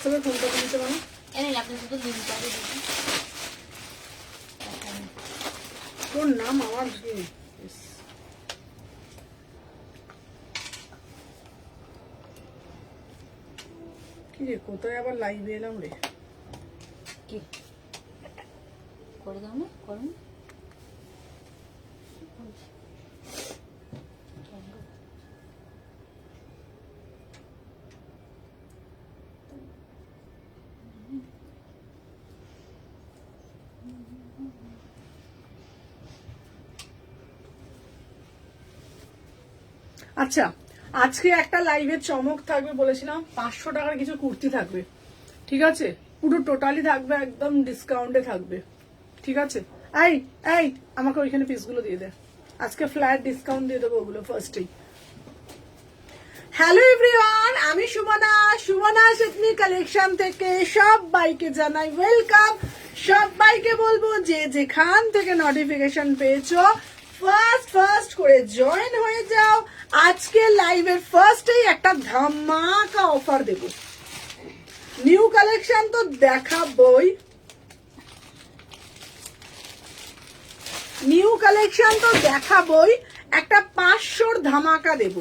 হোয়াটসঅ্যাপে ফোনটা দিতে পারো। আপনি শুধু লিঙ্কটা দিয়ে দিন। তোর নাম আমার কি রে, কোথায় আবার লাইভে এলাম রে? কি করে দাও না, করুন। আচ্ছা, আজকে একটা লাইভের চমক থাকবে বলেছিলাম, 500 টাকার কিছু কুর্তি থাকবে, ঠিক আছে? পুরো টোটালি থাকবে, একদম ডিসকাউন্টে থাকবে, ঠিক আছে? এই এই আমাকে ওইখানে পিসগুলো দিয়ে দে, আজকে ফ্ল্যাট ডিসকাউন্ট দিয়ে দেবো ওগুলো ফার্স্টেই। হ্যালো এভরিওয়ান, আমি সুমনা, সুমনা শেটনি কালেকশন থেকে সবাইকে জানাই ওয়েলকাম। সবাইকে বলবো যে যেখান থেকে নোটিফিকেশন পেয়েছো ফার্স্ট করে জয়েন হয়ে যাও। আজকে লাইভের ফার্স্টেই একটা ধামাকা অফার দেব। নিউ কালেকশন তো দেখাবই, একটা 500 ধামাকা দেব।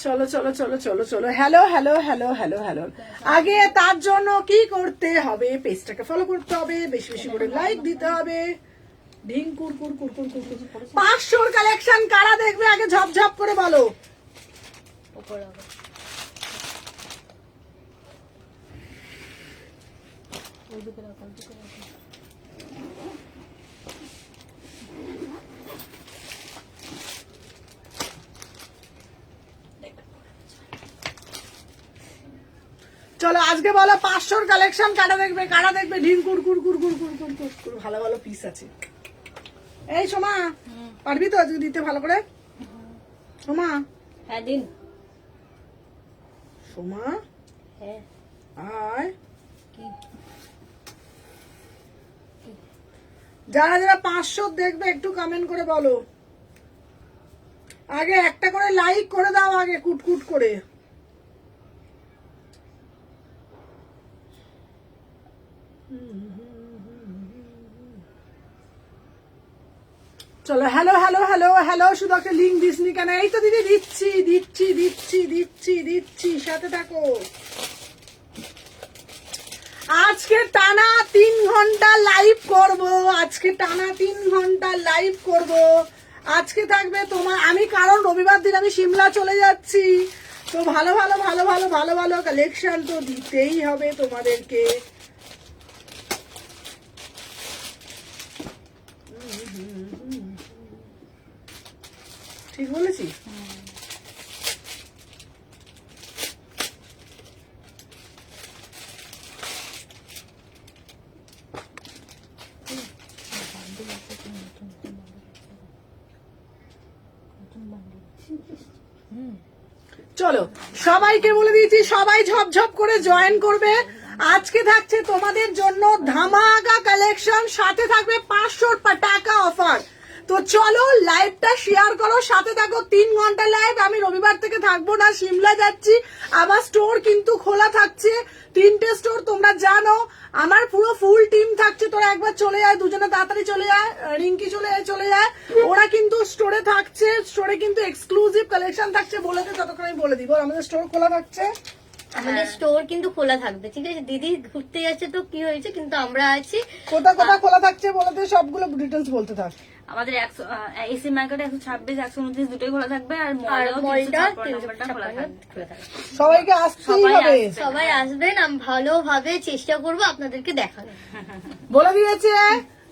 চলো চলো চলো চলো চলো, hello hello hello hello hello. আগে তার জন্য কি করতে হবে? পেজটাকে ফলো করতে হবে, বেশি বেশি করে লাইক দিতে হবে। ঢিং কুর কুর কুর কুর কুর কুর। 500 কালেকশন কারা দেখবে আগে ঝপঝপ করে বলো। চলো আজকে বলো 500 কালেকশন কারা দেখবে, কারা দেখবে? ঢিং কুর কুর কুর কুর কুর কুর কুর কুর। ভালো ভালো পিস আছে। এই সোমা, পারবি তো আজকে দিতে ভালো করে? সোমা, হ্যাঁ দিন। সোমা, হ্যাঁ আয়। কি যারা যারা 500 দেখবে একটু কমেন্ট করে বলো। আগে একটা করে লাইক করে দাও, আগে কুটকুট করে। চলো হ্যালো হ্যালো হ্যালো হ্যালো। শুধু একটা লিঙ্ক দিসনি কেন? এই তো দিদি দিচ্ছি দিচ্ছি দিচ্ছি দিচ্ছি দিচ্ছি, সাথে থাকো। আজকে টানা 3 ঘন্টা লাইভ করব, আজকে টানা 3 ঘন্টা লাইভ করব। আজকে থাকবে তোমার, আমি কারণ রবিবার দিন আমি সিমলা চলে যাচ্ছি, তো ভালো ভালো ভালো ভালো ভালো ভালো কালেকশন তো দিতেই হবে তোমাদেরকে। ঠিক বলেছি? চলো সবাইকে বলে দিয়েছি, সবাই ঝপঝপ করে জয়েন করবে। আজকে থাকছে তোমাদের জন্য ধামাকা কালেকশন, সাথে থাকবে 500 টাকা অফার। তো চলো লাইভটা শেয়ার করো, সাথে থাকো। 3 ঘন্টা লাইভ। আমি রবিবার থেকে থাকবো না, সিমলা যাচ্ছি। আমার স্টোর কিন্তু খোলা থাকছে, 3টে স্টোর তোমরা জানো। আমার পুরো ফুল টিম থাকছে, তোরা একবার চলে যায়, দুজনে তাড়াতাড়ি চলে যায়, রিঙ্কি চলে যায়। ওরা কিন্তু স্টোরে থাকছে, স্টোরে কিন্তু এক্সক্লুসিভ কালেকশন থাকছে। বলে দে, ততক্ষণ আমি বলে দিব। আমাদের স্টোর খোলা থাকছে, আমাদের স্টোর কিন্তু খোলা থাকবে, ঠিক আছে? দিদি ঘুরতে যাচ্ছে তো কি হয়েছে, কিন্তু আমরা আছি। কোথা কোথা খোলা থাকছে বলে দে, সবগুলো ডিটেলস বলতে থাক। আমাদের এসি মার্কেটে 126, 129 দুটোই খোলা থাকবে, আর মলটা 356 খোলা থাকবে। সবাইকে আসতেই হবে, সবাই আসবেন, আমি ভালোভাবে চেষ্টা করবো আপনাদেরকে দেখানো। বলে দিয়েছে,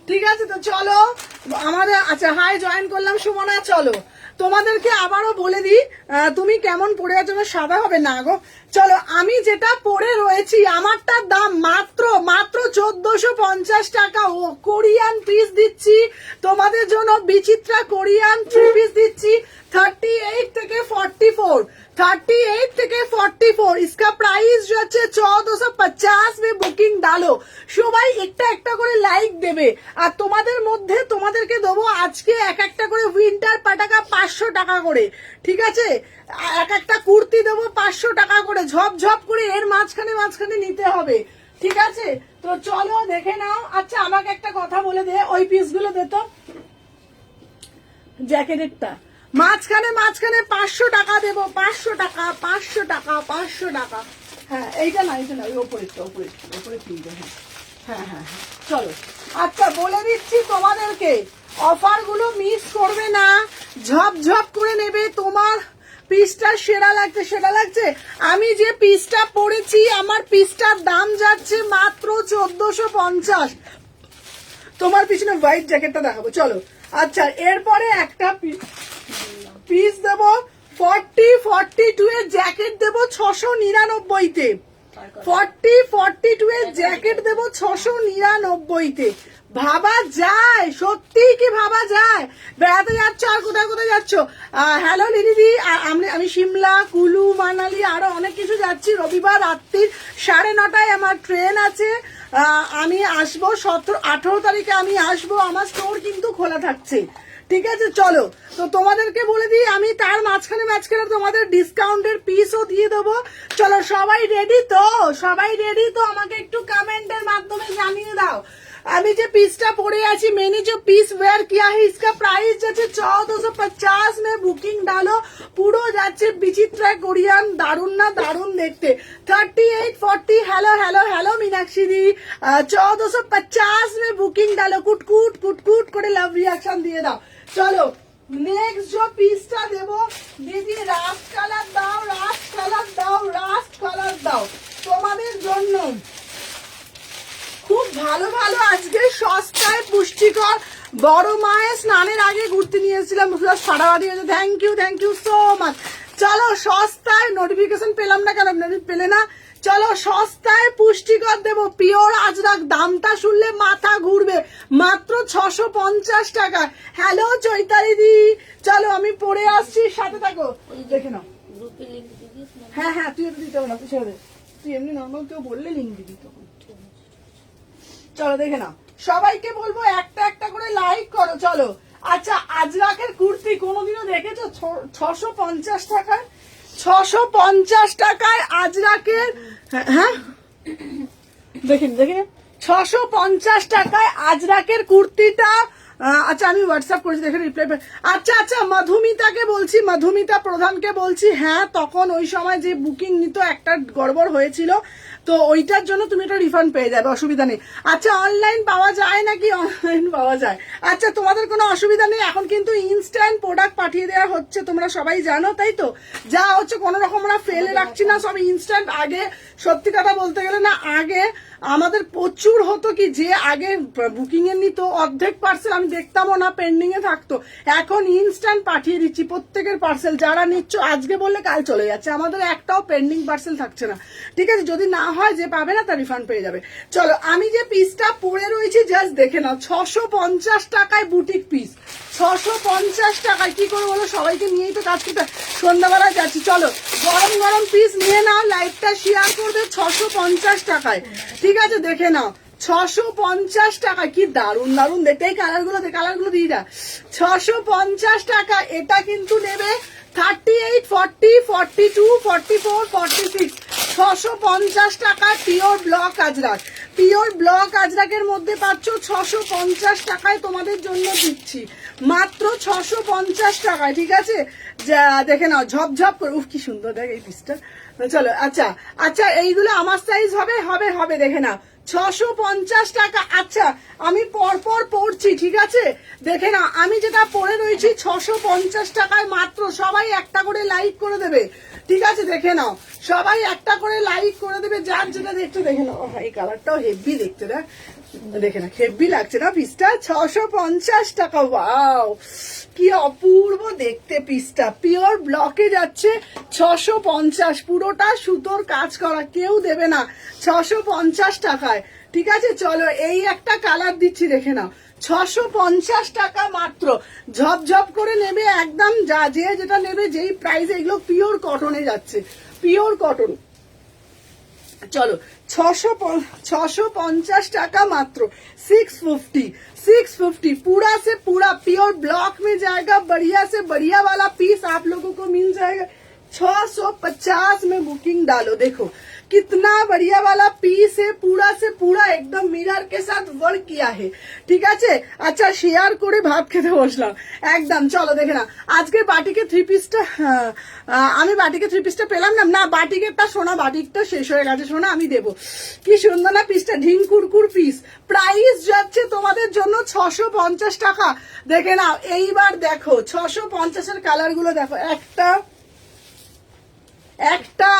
ঠিক আছে? তো চলো আমাদের, আচ্ছা হাই জয়েন করলাম সুমনা। চলো তোমাদেরকে আবারও বলে দিই, তুমি কেমন পরে আছো? সাদা হবে না গো। চলো আমি যেটা পরে রয়েছি, আমারটার দাম মাত্র 1450 টাকা। ও কোরিয়ান পিস দিচ্ছি তোমাদের জন্য, বিচিত্রা কোরিয়ান 3 পিস দিচ্ছি 38 থেকে 44, 38 থেকে 44, इसका प्राइस जो আছে 1450 में বুকিং ডালো। সবাই একটা একটা করে লাইক দেবে, আর তোমাদের মধ্যে তোমাদেরকে দেবো আজকে এক একটা করে উইন্টার পাটাকা 500 টাকা করে, ঠিক আছে? এক একটা কুর্তি দেবো 500 টাকা করে, ঝপ ঝপ করে এর মাঝখানে মাঝখানে নিতে হবে, ঠিক আছে? তো চলো দেখে নাও। আচ্ছা আমাকে একটা কথা বলে দে, ওই পিসগুলো দে তো, জ্যাকেটেরটা মাঝখানে মাঝখানে 500 টাকা দেবো, 500 টাকা, 500 টাকা, 500 টাকা। হ্যাঁ এইটা না, এইটা না, ওই ওপরে তিনটে। হ্যাঁ হ্যাঁ হ্যাঁ হ্যাঁ, চলো। আচ্ছা বলে দিচ্ছি তোমাদেরকে, অফার গুলো মিস করবে না, ঝপ ঝপ করে নেবে। তোমার পিসটা সেরা লাগছে, সেরা লাগছে। আমি যে পিসটা পরেছি, আমার পিসটার দাম যাচ্ছে মাত্র 1450। তোমার পিছনে হোয়াইট জ্যাকেটটা দেখাবো, চলো। আচ্ছা এরপরে একটা পিস দেবো 40-42 এর জ্যাকেট দেবো 699-তে, 40-42 এর জ্যাকেট দেবো 699-তে। ভাবা যায়, সত্যি কি ভাবা যায়? বেড়াতে যাচ্ছ আর কোথায় কোথায় যাচ্ছ? হ্যালো দিদি, আমি সিমলা, কুলু, মানালি আরো অনেক কিছু যাচ্ছি। রবিবার রাত্রি 9:30 আমার ট্রেন আছে। আমি আসবো 17-18 তারিখে আমি আসবো, আমার স্টোর কিন্তু খোলা থাকছে, ঠিক আছে? চলো, তো তোমাদেরকে বলে দিই, আমি তার মাঝখানে মাঝখানে তোমাদের ডিসকাউন্টের পিসও দিয়ে দেবো। চলো সবাই রেডি তো? সবাই রেডি তো? আমাকে একটু কমেন্টের মাধ্যমে জানিয়ে দাও। আমি যে পিসটা পরে আছি, मैंने जो पीस वेयर किया है, इसका प्राइस যাচ্ছে 1450 में বুকিং ডালো। পুরো যাচ্ছে বিচিত্র কোরিয়ান, দারুন না দারুন দেখতে। 38-40, হ্যালো হ্যালো হ্যালো মীনাক্ষী দি, 1450 में বুকিং ডালো। কুটকুট কুটকুট করে লাভ রিয়াকশন দিয়ে দাও। চলো নেক্সট जो পিসটা দেবো, দিদি রাস্ট কালার দাও, রাস্ট কালার দাও, রাস্ট কালার দাও তোমাদের জন্য। খুব ভালো ভালো আজকে সস্তায় পুষ্টিকর বড় মায়ের স্নানের আগে ঘুরতে নিয়ে এসেছিলাম, ফাটাফাটি হয়েছে। Thank you so much. চলো সস্তায়, নোটিফিকেশন পেলাম না কেন? পেলে না? চলো সস্তায় পুষ্টিকর দেবো, পিওর আজরাক। দামটা শুনলে মাথা ঘুরবে, মাত্র 650 টাকা। হ্যালো চৈতালি দি, চলো আমি পরে আসছি, সাথে থাকো, দেখে নাও। হ্যাঁ হ্যাঁ, তুই এটা দিতে হবে না, তুই ছেড়ে দে, তুই এমনি নর্মাল কেউ বললে লিঙ্ক দিবি তখন। চলো দেখে নাও, সবাইকে বলবো একটা একটা করে লাইক করো। চলো আচ্ছা, আজরাকের কুর্তি কোনোদিনও দেখেছো 650 টাকায়? 650 টাকায় আজরাকের, হ্যাঁ দেখেন দেখেন, 650 টাকায় আজরাকের কুর্তিটা। আচ্ছা আমি হোয়াটসঅ্যাপ করেছি, দেখে রিপ্লাই। আচ্ছা আচ্ছা, মধুমিতাকে বলছি, মধুমিতা প্রধানকে বলছি। হ্যাঁ তখন ওই সময় যে বুকিং নিত একটা গড়বড় হয়েছিল, তো ওইটার জন্য তুমি একটা রিফান্ড পেয়ে যাবে, অসুবিধা নেই। আচ্ছা অনলাইন পাওয়া যায় নাকি? অনলাইন পাওয়া যায়। আচ্ছা তোমাদের কোনো অসুবিধা নেই, এখন কিন্তু ইনস্ট্যান্ট প্রোডাক্ট পাঠিয়ে দেওয়া হচ্ছে, তোমরা সবাই জানো তাই তো? যা হচ্ছে কোনো রকম আমরা ফেলে রাখছি না, সব ইনস্ট্যান্ট। আগে সত্যি কথা বলতে গেলে না, আগে আমাদের প্রচুর হতো কি, যে আগে বুকিং এর নিত অর্ধেক পার্সেল আমি দেখতামও না, পেন্ডিং এ থাকতো। এখন ইনস্ট্যান্ট পাঠিয়ে দিচ্ছি প্রত্যেকের পার্সেল, যারা নিচ্ছ আজকে বললে কাল চলে যাচ্ছে, আমাদের একটাও পেন্ডিং পার্সেল থাকছে না, ঠিক আছে? যদি না হয়, যে পাবে না তার রিফান্ড পেয়ে যাবে। চলো আমি যে পিসটা পরে রয়েছি জাস্ট দেখে নাও, 650 টাকায় বুটিক পিস, 650 টাকায়। কি করে বলো, সবাইকে নিয়েই তো কাজ করতে, সন্ধ্যাবেলায় যাচ্ছি। চলো গরম গরম পিস নিয়ে নাও, লাইভটা শেয়ার করবে 650 টাকায়, ঠিক আছে? দেখে নাও 650 টাকা, কি দারুন দারুন দেখতে। এই কালারগুলো দিয়ে দা, 650 টাকা। এটা কিন্তু নেবে 38, 40, 42, 44, 46, 650 টাকা। Pure block Ajrakh, pure block আজরাকের মধ্যে পাচ্ছ 650 টাকায়, তোমাদের জন্য দিচ্ছি মাত্র 650 টাকায়, ঠিক আছে? যা দেখে নাও, ঝপঝপ করে। উফ কি সুন্দর দেখ এই পিসটা। চলো আচ্ছা আচ্ছা, এইগুলো আমার সাইজ হবে হবে হবে, দেখে নাও 650 টাকা। আচ্ছা আমি পরপর পড়ছি, ঠিক আছে? দেখে না, আমি যেটা পরে রয়েছি 650 টাকায় মাত্র। সবাই একটা করে লাইক করে দেবে, ঠিক আছে? দেখে নাও, সবাই একটা করে লাইক করে দেবে, যার যেটা দেখছো। দেখে নাও, এই কালারটাও হেভি দেখতে, দেখ দেখে না, হেভি লাগছে না পিসটা? 650 টাকা, ওয়াও কি অপূর্ব দেখতে পিসটা। পিওর ব্লকে যাচ্ছে 650, পুরোটা সুতোর কাজ করা, কেউ দেবে না 650 টাকায়, ঠিক আছে? চলো এই একটা কালার দিচ্ছি, দেখে নাও 650 টাকা মাত্র। ঝপঝপ করে নেবে একদম, যা যে যেটা নেবে যেই প্রাইস, এগুলো পিওর কটনে যাচ্ছে, পিওর কটন। चलो 650 টাকা মাত্র, 650 पूरा से पूरा प्योर ब्लॉक में जाएगा, बढ़िया से बढ़िया वाला पीस आप लोगों को मिल जाएगा। 650 में बुकिंग डालो, देखो कितना बढ़िया वाला पीस है, पूरा से पूरा एकदम मिरर के साथ वर्क किया है, ठीक है। अच्छा शेयर করে ভাত খেতে বসলাম একদম। চলো দেখে না আজকে বাটিকে থ্রি পিসটা, আমি বাটিকে থ্রি পিসটা পেলাম না, না বাটিকেরটা সোনা, বাটিকটা শেষ হয়ে গেছে সোনা, আমি দেবো। কি সুন্দর না পিসটা, ঢিং কুরকুর পিস। প্রাইস যাচ্ছে তোমাদের জন্য 650 টাকা। দেখে নাও এইবার দেখো 650 এর কালার গুলো দেখো, একটা একটা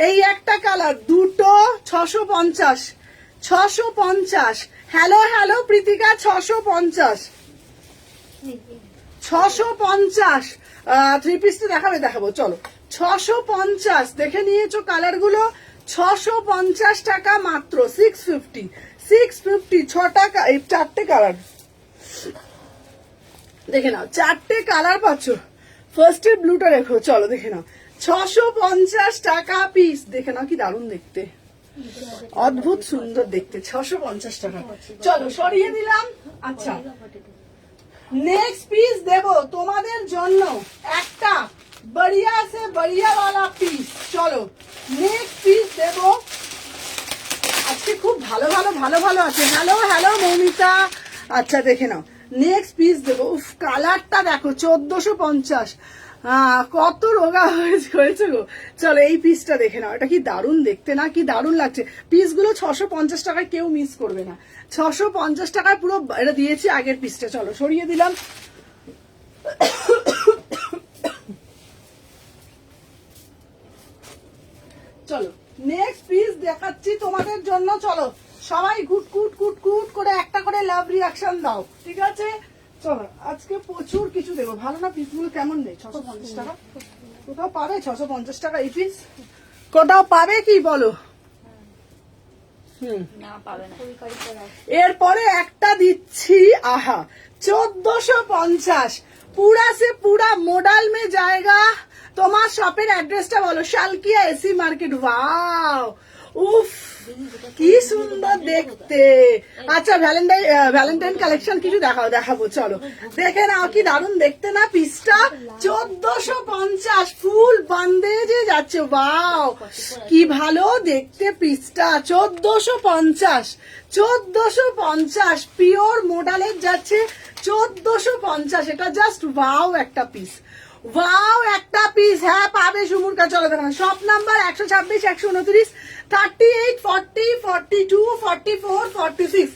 এই একটা কালার, দুটো 650 650। Hello hello Pritika, 650 650। থ্রি পিসটা দেখাবো চলো। 650 দেখে নিয়েছো কালার গুলো, 650 টাকা মাত্র, 650 ছটা, এই চারটে কালার দেখে নাও, চারটে কালার পাচ্ছ। ফার্স্টের ব্লুটা রেখো, চলো দেখে নাও 650 টাকা পিস। দেখে নাও কি দারুণ দেখতে, অদ্ভুত সুন্দর দেখতে, 650 টাকা। চলো সরিয়ে দিলাম। আচ্ছা নেক্সট পিস দেব তোমাদের জন্য একটা बढ़िया से बढ़िया वाला পিস। চলো নেক্সট পিস দেব, আজকে খুব ভালো ভালো ভালো ভালো আছে। হ্যালো হ্যালো মৌমিতা, আচ্ছা দেখে নাও নেক্সট পিস দেবো। উফ কালারটা দেখো 1450, কত রোগা হয়েছে গো। চলো এই পিসটা দেখে নাও, এটা কি দারুণ দেখতে না, কি দারুণ লাগছে। পিসগুলো 650 টাকায় কেউ মিস করবে না, 650 টাকায় পুরো এটা দিয়েছি আগের পিসটা। চলো সরিয়ে দিলাম। চলো নেক্সট পিস দেখাচ্ছি তোমাদের জন্য। চলো সবাই কুট করে একটা করে লাভ রিয়াকশন দাও, ঠিক আছে। চলো আজকে প্রচুর কিছু দেবো। ভালো না পিসগুলো, কেমন নেই? 650 টাকা কোথাও পাবে? 650 টাকা এই পিস কোথাও পাবে কি বলো? এরপরে একটা দিচ্ছি, আহা 1450, पूरा से पूरा मॉडल में जाएगा। তোমার শপের অ্যাড্রেসটা বলো। Salkia AC market. ওয়াও উফ কি সুন্দর দেখতে। আচ্ছা ভ্যালেন্টাইন কালেকশন কিছু দেখাবো চলো দেখে নাও, কি দারুণ দেখতে না পিসটা। 1450 ফুল বান্দেজে যাচ্ছে। ওয়াও কি ভালো দেখতে পিসটা। 1450 পিওর মডেলের যাচ্ছে 1450। এটা জাস্ট ওয়াও একটা পিস, ওয়াও একটা পিস। হ্যাঁ পাবে সুমুরকা। চলো দেখো শপ নাম্বার 126 129 38 40 42 44 46।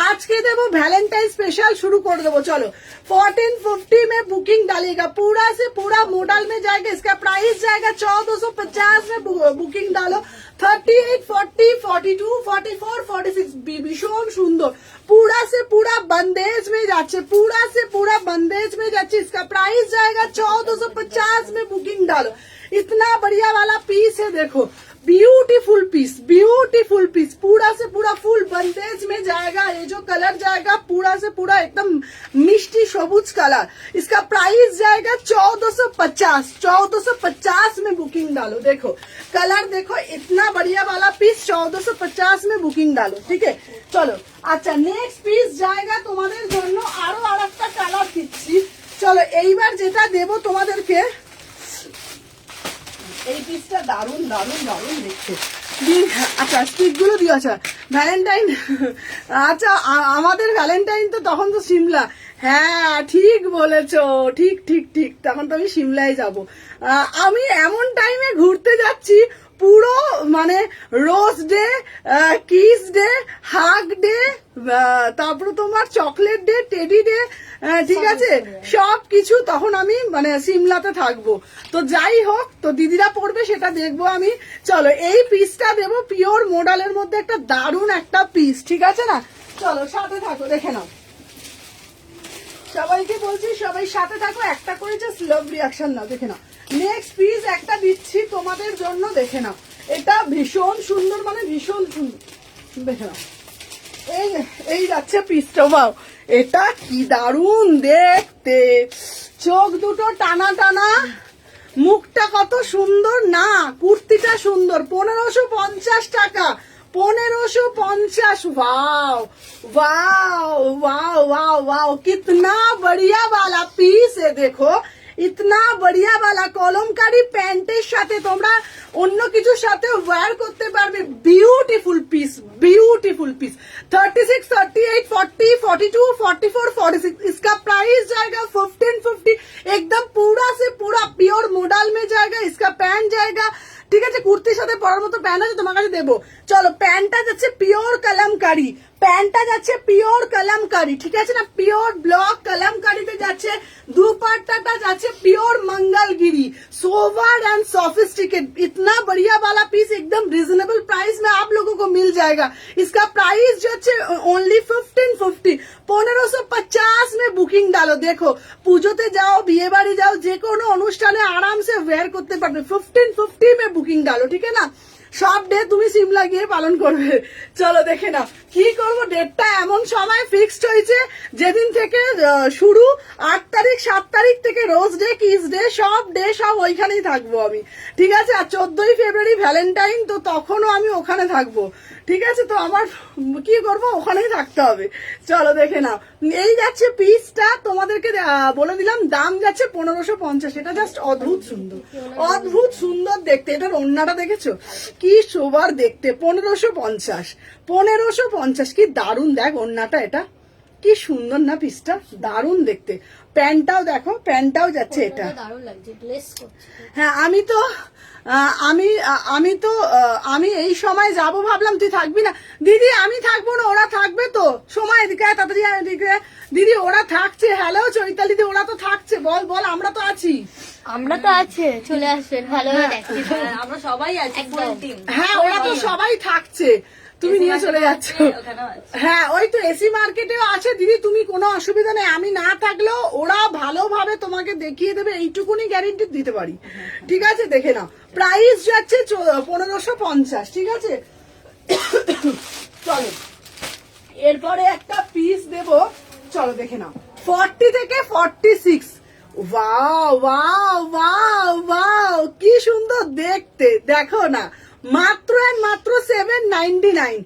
আজকে দেবো ভ্যালেंटाइन स्पेशल, शुरू कर देवो। चलो 1450 में बुकिंग डालेगा, पूरा से पूरा मॉडल में जाएगा। इसका प्राइस जाएगा 1450 में बुकिंग डालो। 38 40 42 44 46 भीषण सुंदर, पूरा से पूरा बंदेज में जाচ্ছে, पूरा से पूरा बंदेज में जाচ্ছে। इसका प्राइस जाएगा 1450 में बुकिंग डालो। इतना बढ़िया वाला पीस है, देखो ब्यूटीफुल पीस, पूरा से पूरा फुल बंदेज में जाएगा। ये जो कलर जाएगा पूरा से पूरा एकदम मिष्टी सबुज कलर। इसका प्राइस जाएगा 1450 में बुकिंग डालो। देखो कलर देखो, इतना बढ़िया वाला पीस 1450 में बुकिंग डालो, ठीक है। चलो अच्छा नेक्स्ट पीस जाएगा তোমাদের জন্য আরো আরেকটা কালার দিচ্ছি। চলো এইবার যেটা দেব তোমাদেরকে, এই পিসটা দারুণ দেখতে। আচ্ছা স্টিক গুলো দিও। আচ্ছা ভ্যালেন্টাইন, আচ্ছা আমাদের ভ্যালেন্টাইন তো তখন তো সিমলা। হ্যাঁ ঠিক বলেছো, ঠিক তখন তো আমি সিমলায় যাব। আমি এমন টাইমে ঘুরতে যাচ্ছি, পুরো মানে rose day, kiss day, hug day, তারপরে তোমার চকলেট ডে, টেডি ডে, ঠিক আছে সব কিছু তখন আমি মানে সিমলাতে থাকবো। তো যাই হোক, তো দিদিরা পড়বে সেটা দেখবো আমি। চলো এই পিসটা দেবো পিওর মডেলের মধ্যে, একটা দারুণ একটা পিস, ঠিক আছে না। চলো সাথে থাকো, দেখে নাও। সবাইকে বলছি সবাই সাথে থাকো, একটা করে জাস্ট লাভ রিয়াকশন নাও, দেখে নাও। নেক্সট পিস একটা দিচ্ছি তোমাদের জন্য, দেখে নাও। এটা ভীষণ সুন্দর, মানে ভীষণ সুন্দর, দেখে নাও। এই এই যাচ্ছে পিসটা, বাও এটা কি দারুণ দেখতে, চোখ দুটো টানা টানা, মুখটা কত সুন্দর না, কুর্তিটা সুন্দর। 1550 টাকা, 1550। Wow wow wow wow wow, कितना बढ़िया वाला पीस है, देखो इतना बढ़िया वाला কলমকারী প্যান্টের সাথে তোমরা অন্য কিছুর সাথে ওয়্যার করতে পারবে। বিউটিফুল পিস, বিউটিফুল पिस। 36, 38, 40, 42, 44, 46, इसका प्राइस जाएगा 1550। एकदम पूरा से पूरा प्योर मॉडल में जाएगा। इसका पैंट जाएगा, ঠিক আছে, কুর্তির সাথে পরার মতো প্যান্ট আছে, তোমার কাছে দেবো। চলো, প্যান্টটা যাচ্ছে পিওর কলমকারী, প্যান্টটা যাচ্ছে পিওর কলমকারী, ঠিক আছে না, পিওর ব্লক কলমকারীতে যাচ্ছে। दुपट्टा जाচ্ছে pure Mangalgiri, sober and sophisticate. इतना बढ़िया वाला पीस एकदम रिजनेबल प्राइस में आप लोगों को मिल जाएगा। इसका प्राइस जो है ओनली 1550, 1550 में बुकिंग डालो। देखो, পুজোতে যাও, বিয়ে বাড়ি যাও, যে কোনো অনুষ্ঠানে আরামসে ওয়্যার করতে পারবে। 1550 में बुकिंग डालो, ठीक है ना। সব ডে তুমি সিম লাগিয়ে পালন করবে। চলো দেখে নাও কি করবো, ডেটটা এমন সময় ফিক্সড হয়েছে যেদিন থেকে শুরু, 8 তারিখ 7 তারিখ থেকে রোজ ডে, কিস ডে, সব ডে সব ওইখানেই থাকবো আমি, ঠিক আছে। আর 14ই ফেব্রুয়ারি ভ্যালেন্টাইন, তো তখনও আমি ওখানে থাকবো, ঠিক আছে। তো আমার কি করব, ওখানেই থাকতে হবে। চলো দেখে নাও, এই যাচ্ছে পিসটা, তোমাদেরকে বলে দিলাম দাম যাচ্ছে 1550। এটা জাস্ট অদ্ভুত সুন্দর, অদ্ভুত সুন্দর দেখতে। এটার ওড়নাটা দেখেছো কি সোবার দেখতে, 1550, 1550, কি দারুণ। দেখ ওড়নাটা, এটা কি সুন্দর না পিসটা, দারুণ দেখতে। প্যান্টটাও দেখো, প্যান্টটাও যাচ্ছে এটা, দারুণ লাগছে, গ্লেস করছে। হ্যাঁ, আমি এই সময় যাব ভাবলাম, তুই থাকবি না। দিদি আমি থাকবো না, ওরা থাকবে তো। সময় এদিকে আয়, তাড়াতাড়ি আয় এদিকে। দিদি ওরা থাকছে। হ্যালো চৈতালি দি, ওরা তো থাকছে। বল বল, আমরা তো আছি। আমরা তো আছে, চলে আসবেন, ভালোভাবে দেখতে। আমরা সবাই আছি, ফুল টিম। হ্যাঁ, ওরা তো সবাই থাকছে, তুমি নিয়ে চলে যাচ্ছ। হ্যাঁ, ওই তো এসি মার্কেটেও আছে দিদি, তুমি কোনো অসুবিধা নেই। আমি না থাকলেও ওরা ভালোভাবে তোমাকে দেখিয়ে দেবে, এইটুকুনি গ্যারেন্টি দিতে পারি, ঠিক আছে। দেখে নাও, প্রাইস যাচ্ছে 1550, ঠিক আছে। চলো এরপরে একটা পিস দেব, চলো দেখে নাও। 40 থেকে 46, ওয়াও ওয়াও ওয়াও ওয়াও, কি সুন্দর দেখতে, দেখো না। মাত্র এন্ড মাত্র 799,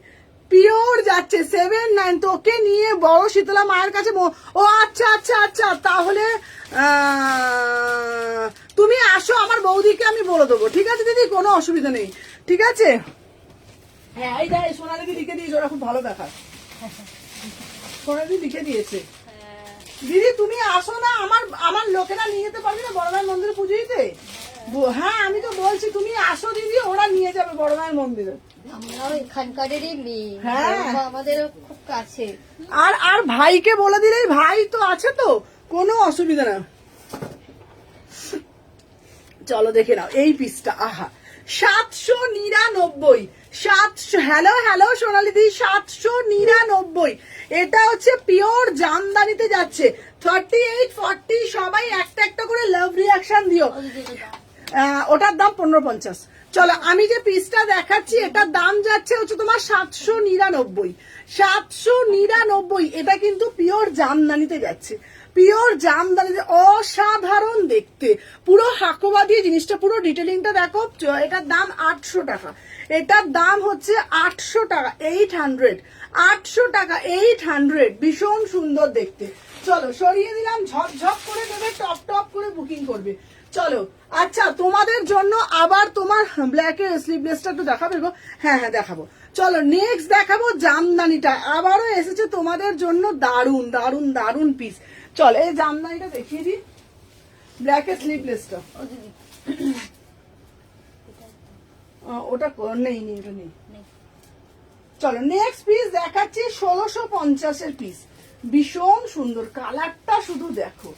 পিওর যাচ্ছে 79। তোকে নিয়ে বড় শীতলা মায়ের কাছে ও আচ্ছা আচ্ছা আচ্ছা, তাহলে তুমি আসো, আমার বৌদিকে আমি বলে দেবো, ঠিক আছে দিদি, কোনো অসুবিধা নেই, ঠিক আছে। হ্যাঁ, এই দেখ, সোনালিদি লিখে দিয়েছে, ওরা খুব ভালো দেখায়। সোনালি লিখে দিয়েছে। দিদি তুমি আসো না, আমার লোকেরা নিয়ে যেতে পারবি না বড় মায়ের মন্দিরে পুজো দিতে? হ্যাঁ, আমি তো বলছি তুমি আসো দিদি, ওরা নিয়ে যাবে বড় মায়ের মন্দিরে। আমরাও এখানকারেরই মেয়ে, হ্যাঁ। আমাদের খুব কাছে। আর ভাইকে বলে দিলেই, ভাই তো আছে, তো কোনো অসুবিধা না। চলো দেখে নাও এই পিসটা, আহা 799, 700। হ্যালো হ্যালো সোনালি দি, 799। এটা হচ্ছে পিওর জামদানিতে যাচ্ছে। 38, 40 সবাই একটা একটা করে লাভ রিয়াকশন দিও। ওটার দাম 1550। চলো, আমি যে পিসটা দেখাচ্ছি এটার দাম যাচ্ছে হচ্ছে তোমার 799, 799। এটা কিন্তু পিওর জামদানিতে যাচ্ছে, পিওর জামদানিতে, অসাধারণ দেখতে, পুরো হাকোবা দিয়ে জিনিসটা, পুরো ডিটেলিংটা দেখো। এটার দাম 800 টাকা, এটার দাম হচ্ছে 800 টাকা, 800, 800 টাকা, 800। ভীষণ সুন্দর দেখতে। চলো সরিয়ে দিলাম, ঝকঝক করে দেবে, টপ টপ করে বুকিং করবে। চলো, আচ্ছা তোমাদের জন্য আবার তোমার ব্ল্যাকের স্লিভলেসটা একটু দেখাবে গো। হ্যাঁ হ্যাঁ দেখাবো। চলো নেক্সট দেখাবো জামদানিটা, আবারও এসেছে তোমাদের জন্য দারুন দারুন দারুন পিস। চলো এই জামদানিটা দেখিয়ে দিই, ব্ল্যাকের স্লিভলেসটা। ওটা নেই, ওটা নেই। চলো নেক্সট পিস দেখাচ্ছি, 1650 পিস। ভীষণ সুন্দর কালারটা, শুধু দেখো,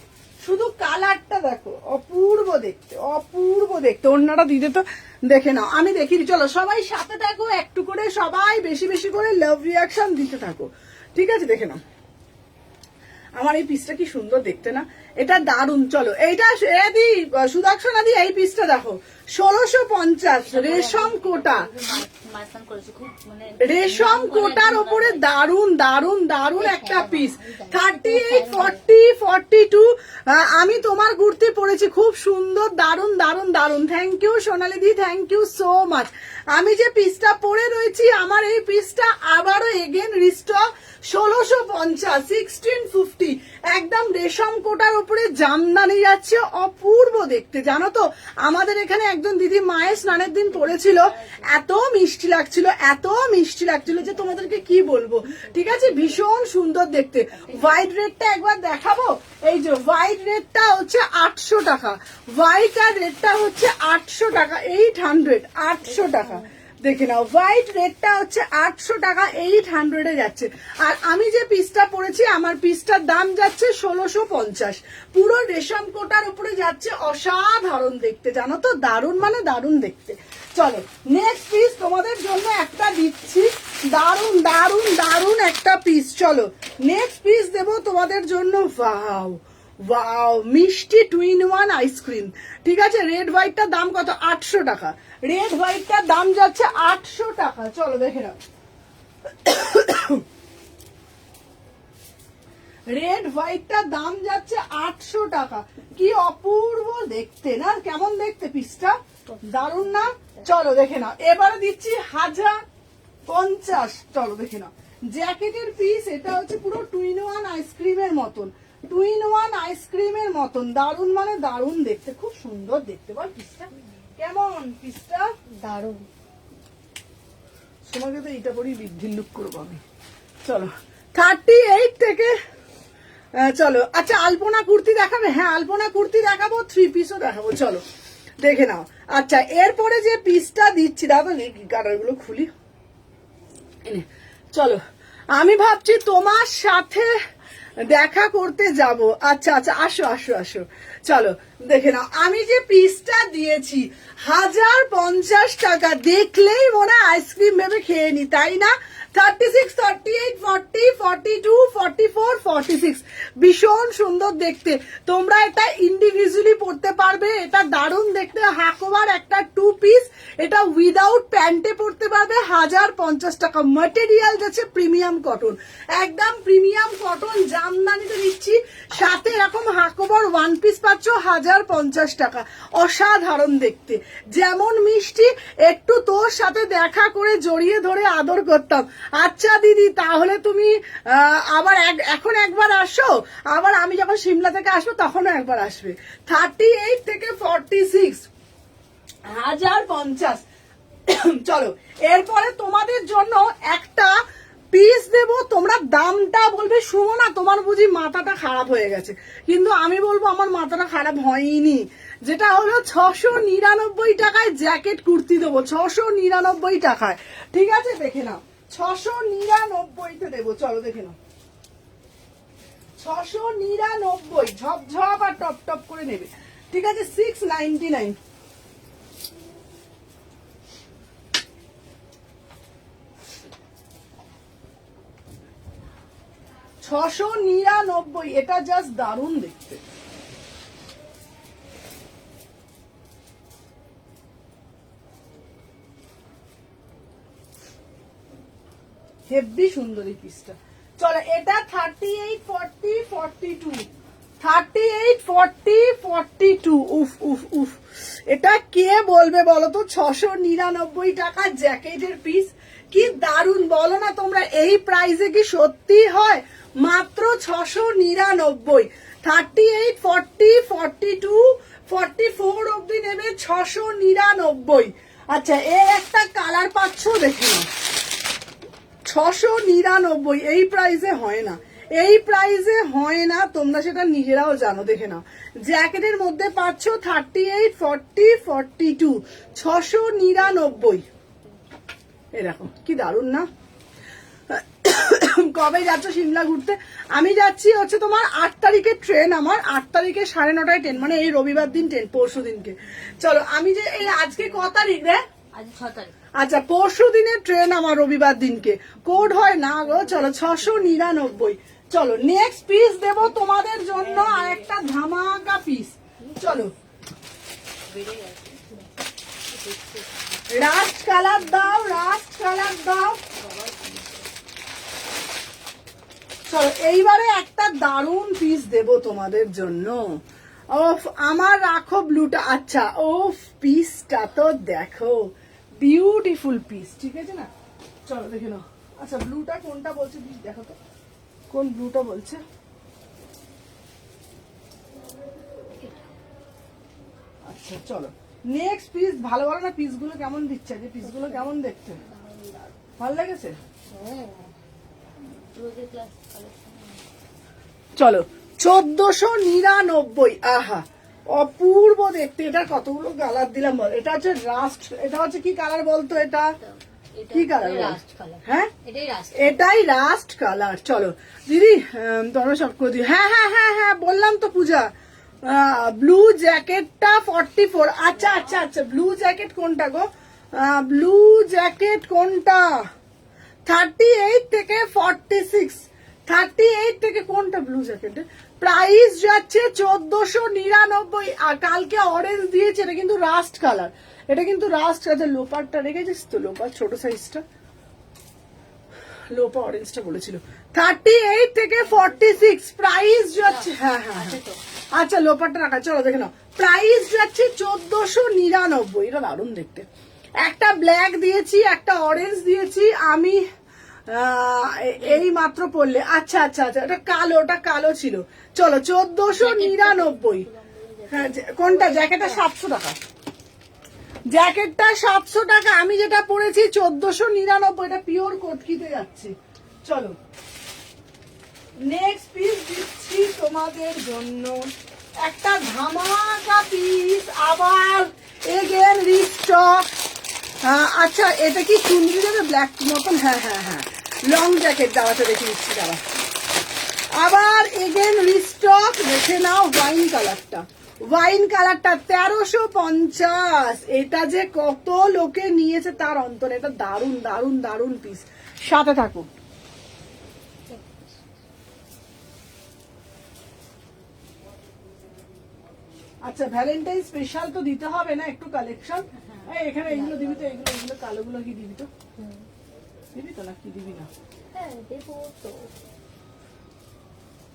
শুধু কালারটা দেখো, অপূর্ব দেখতে, অপূর্ব দেখতে। অন্যটা দিতে তো দেখে নাও, আমি দেখিয়ে দিই। চলো সবাই সাথে থাকো, একটু করে সবাই বেশি বেশি করে লাভ রিয়াকশন দিতে থাকো, ঠিক আছে। দেখে নাও আমার এই পিসটা কি সুন্দর দেখতে না, এটা দারুন। চলো এইটা এদি সুদর্শনা দি এই পিসটা দেখো 1650 রেশম কোটা, মাইসান করেছে খুব মানে রেশম কোটার ওপরে দারুন দারুন দারুন একটা পিস। 38, 40, 42 আমি তোমার কুর্তি পরেছি, খুব সুন্দর, দারুন দারুন দারুন। থ্যাংক ইউ সোনালি দি, থ্যাংক ইউ সো মাচ। আমি যে পিসটা পরে রয়েছি, আমার এই পিসটা আবারও এগেন রিস্টক 1650, 1650, একদম রেশম কোটার উপরে জামদানি যাচ্ছে, অপূর্ব দেখতে। জানো তো আমাদের এখানে একজন দিদি মায়ের স্নানের দিন পড়েছিল, এত মিষ্টি লাগছিল, এত মিষ্টি লাগছিল যে তোমাদেরকে কি বলবো। ঠিক আছে, ভীষণ সুন্দর দেখতে। হোয়াইট রেডটা একবার দেখাবো, এই যে হোয়াইট রেডটা হচ্ছে 800 টাকা, হোয়াইট আর রেডটা হচ্ছে 800 টাকা, 800, 800 টাকা। দেখে নাও, হোয়াইট রেডটা হচ্ছে 800 টাকা, 800 এ যাচ্ছে। আর আমি যে পিসটা পরেছি, আমার পিসটার দাম যাচ্ছে 1650, পুরো রেশম কোটার উপরে যাচ্ছে, অসাধারণ দেখতে। জানো তো, দারুন মানে দারুন দেখতে। চলো নেক্সট পিস তোমাদের জন্য একটা দিচ্ছি, দারুন দারুন দারুন একটা পিস। চলো নেক্সট পিস দেবো তোমাদের জন্য। ওয়াও ওয়াও, মিষ্টি 2-in-1 আইসক্রিম। ঠিক আছে, রেড হোয়াইটটার দাম কত? 800 টাকা। রেড হোয়াইটটার দাম যাচ্ছে 800 টাকা। চলো দেখে নাও, রেড হোয়াইটটার দাম যাচ্ছে 800 টাকা। কি অপূর্ব দেখতে না, কেমন দেখতে পিসটা, দারুন না? চলো দেখে নাও, এবারে দিচ্ছি 1050। চলো দেখে নাও, জ্যাকেটের পিস, এটা হচ্ছে পুরো 2-in-1 আইসক্রিমের মতন, 2-in-1 আইসক্রিমের মতন, দারুন মানে দারুন দেখতে, খুব সুন্দর দেখতে। বল পিসটা কেমন? পিসটা দারুণ। তোমাকে তো এইটা পরেই বৃদ্ধির লুক করবো আমি। চলো 38 থেকে চলো, আচ্ছা আলপনা কুর্তি দেখাবে? হ্যাঁ আলপনা কুর্তি দেখাবো, 3 পিসও দেখাবো। চলো দেখে নাও। আচ্ছা এরপরে যে পিসটা দিচ্ছি, দাদা গাড়াগুলো খুলি। চলো, আমি ভাবছি তোমার সাথে দেখা করতে যাব। আচ্ছা আচ্ছা, আসো আসো আসো। চলো দেখে নাও, আমি যে পিসটা দিয়েছি 1050 টাকা, দেখলেই মনে হয় আইসক্রিম ভেবে খেয়ে নি, তাই না? 36, 38, 40, 42, 44, 46, ভীষণ সুন্দর দেখতে। তোমরা এটা ইন্ডিভিজুয়ালি পড়তে পারবে, এটা দারুণ দেখতে। হাকোবার একটা 2 পিস, এটা উইদাউট প্যান্টে পড়তে পারবে, 1050 টাকা। ম্যাটেরিয়াল যাচ্ছে প্রিমিয়াম কটন, একদম প্রিমিয়াম কটন, জামদানিতে দিচ্ছি। সাথে এরকম হাকোবার 1 পিস পাচ্ছ 1050 টাকা, অসাধারণ দেখতে। যেমন মিষ্টি, একটু তোর সাথে দেখা করে জড়িয়ে ধরে আদর করতাম। আচ্ছা দিদি, তাহলে তুমি আবার এখন একবার আসো, আবার আমি যখন সিমলা থেকে আসবো তখনও একবার আসবে। 38 থেকে 46, 1050। চলো এরপরে তোমাদের জন্য একটা পিস দেব, তোমরা দামটা বলবে সুমনা তোমার বুঝি মাথাটা খারাপ হয়ে গেছে, কিন্তু আমি বলবো আমার মাথাটা খারাপ হয়নি। যেটা হলো 699 টাকায় জ্যাকেট কুর্তি দেবো, 699 টাকায়। ঠিক আছে, দেখে নাও, 699-তে দেবো। চলো দেখে নাও, 699, ঝপঝপ আর টপ টপ করে নেবে। ঠিক আছে, 699। $699, এটা জাস্ট দারুণ দেখতে। হেভি সুন্দর এই পিসটা। চলো এটা 38, 40, 42, 38, 40, 42। উফ উফ উফ, এটা কে বলবে বলো তো? 699 টাকা জ্যাকেটের পিস, কি দারুণ বলো না তোমরা? এই প্রাইসে কি সত্যি হয়? মাত্র 699। 38, 40, 42, 44 অব্দি নেবে 699। আচ্ছা এর একটা কালার পাচ্ছ, দেখে নাও, 699। এই প্রাইসে হয় না, এই প্রাইসে হয় না, তোমরা সেটা নিজেরাও জানো। দেখে নাও, জ্যাকেটের মধ্যে পাচ্ছ 38, 40, 42, 699। এরকম কি দারুণ না? কবে যাচ্ছ সিমলা ঘুরতে? আমি যাচ্ছি হচ্ছে তোমার 8 তারিখের ট্রেন, আমার 8 তারিখে 9:30 ট্রেন, মানে এই রবিবার দিন ট্রেন, পরশু দিনকে। চলো আমি যে এই আজকে ক তারিখ রে? আজ 6 তারিখ। আচ্ছা পরশু দিনের ট্রেন আমার, রবিবার দিনকে কোড হয় না গো। চলো 699, চলো নেক্সট পিস দেব তোমাদের জন্য আর একটা ধামাকা পিস। চলো রাস্ট কালার দাও, রাস্ট কালার দাও। চলো এইবারে একটা দারুণ পিস দেব তোমাদের জন্য। ওফ আমার রাখো ব্লুটা। আচ্ছা ওফ পিসটা তো দেখো, বিউটিফুল পিস, ঠিক আছে না? চলো দেখে নাও। আচ্ছা ব্লুটা কোনটা বলছে দেখো তো, কোন ব্লুটা বলছে? আচ্ছা চলো নেক্সট পিস। ভালো ভালো না পিসগুলো কেমন দিচ্ছে? যে পিসগুলো কেমন দেখতে ভালো লেগেছে? চলো 1499। আহা অপূর্ব দেখতে। এটা কতগুলো কালার দিলাম বল। এটা হচ্ছে রাস্ট, এটা হচ্ছে কি কালার বলতো? এটা কি কালার? Rushed colour. হ্যাঁ এটাই রাস্ট। এটাই রাস্ট কালার। চলো দিদি তোমরা সব করে দিও। হ্যাঁ হ্যাঁ হ্যাঁ হ্যাঁ বললাম তো পূজা। ব্লু জ্যাকেটটা 44। আচ্ছা আচ্ছা আচ্ছা ব্লু জ্যাকেট কোনটা গো? ব্লু জ্যাকেট কোনটা? 38 থেকে 46। 38 থেকে কোনটা ব্লু জ্যাকেট? প্রাইস যাচ্ছে 1499। আর কালকে অরেঞ্জ দিয়েছে, এটা কিন্তু রাস্ট কালার। এটা কিন্তু রাস্ট। আচ্ছা লোপারটা রেখেছিস তো? লোপার ছোট সাইজটা, লোপা অরেঞ্জটা বলেছিল। 38 থেকে 46 প্রাইস যাচ্ছে। হ্যাঁ হ্যাঁ আচ্ছা লোপারটা রাখা। চলো দেখে নাও প্রাইস যাচ্ছে 1499। এটা দারুণ দেখতে। একটা ব্ল্যাক দিয়েছি, একটা অরেঞ্জ দিয়েছি আমি এই মাত্র পড়লে। আচ্ছা আচ্ছা আচ্ছা এটা কালো, ওটা কালো ছিল। চলো 1499। হ্যাঁ কোনটা? জ্যাকেটটা 700 টাকা। জ্যাকেটটা 700 টাকা। আমি যেটা পরেছি 1499। এটা পিওর কটকিতে যাচ্ছে। চলো নেক্সট পিস দিচ্ছি তোমাদের জন্য একটা ধামাকা পিস। আবার এগেন রিস্টক। আচ্ছা এটা কি চুনরি দেবে ব্ল্যাক মতন? হ্যাঁ হ্যাঁ হ্যাঁ লং জ্যাকেট দেওয়াটা দেখে দিচ্ছি দাঁড়া। আবার এগেন রিস্টক। দেখে নাও ওয়াইন কালারটা, ওয়াইন কালারটা 1350। এটা যে কত লোকে নিয়েছে তার অন্তরে। এটা দারুণ দারুণ দারুণ পিস। সাথে থাকো। আচ্ছা ভ্যালেন্টাইন স্পেশাল তো দিতে হবে না একটু কালেকশন? এখানে এইগুলো দিবি তো? এগুলো এগুলো কালোগুলো কি দিবি তো? দিবি তো না কি দিবি না?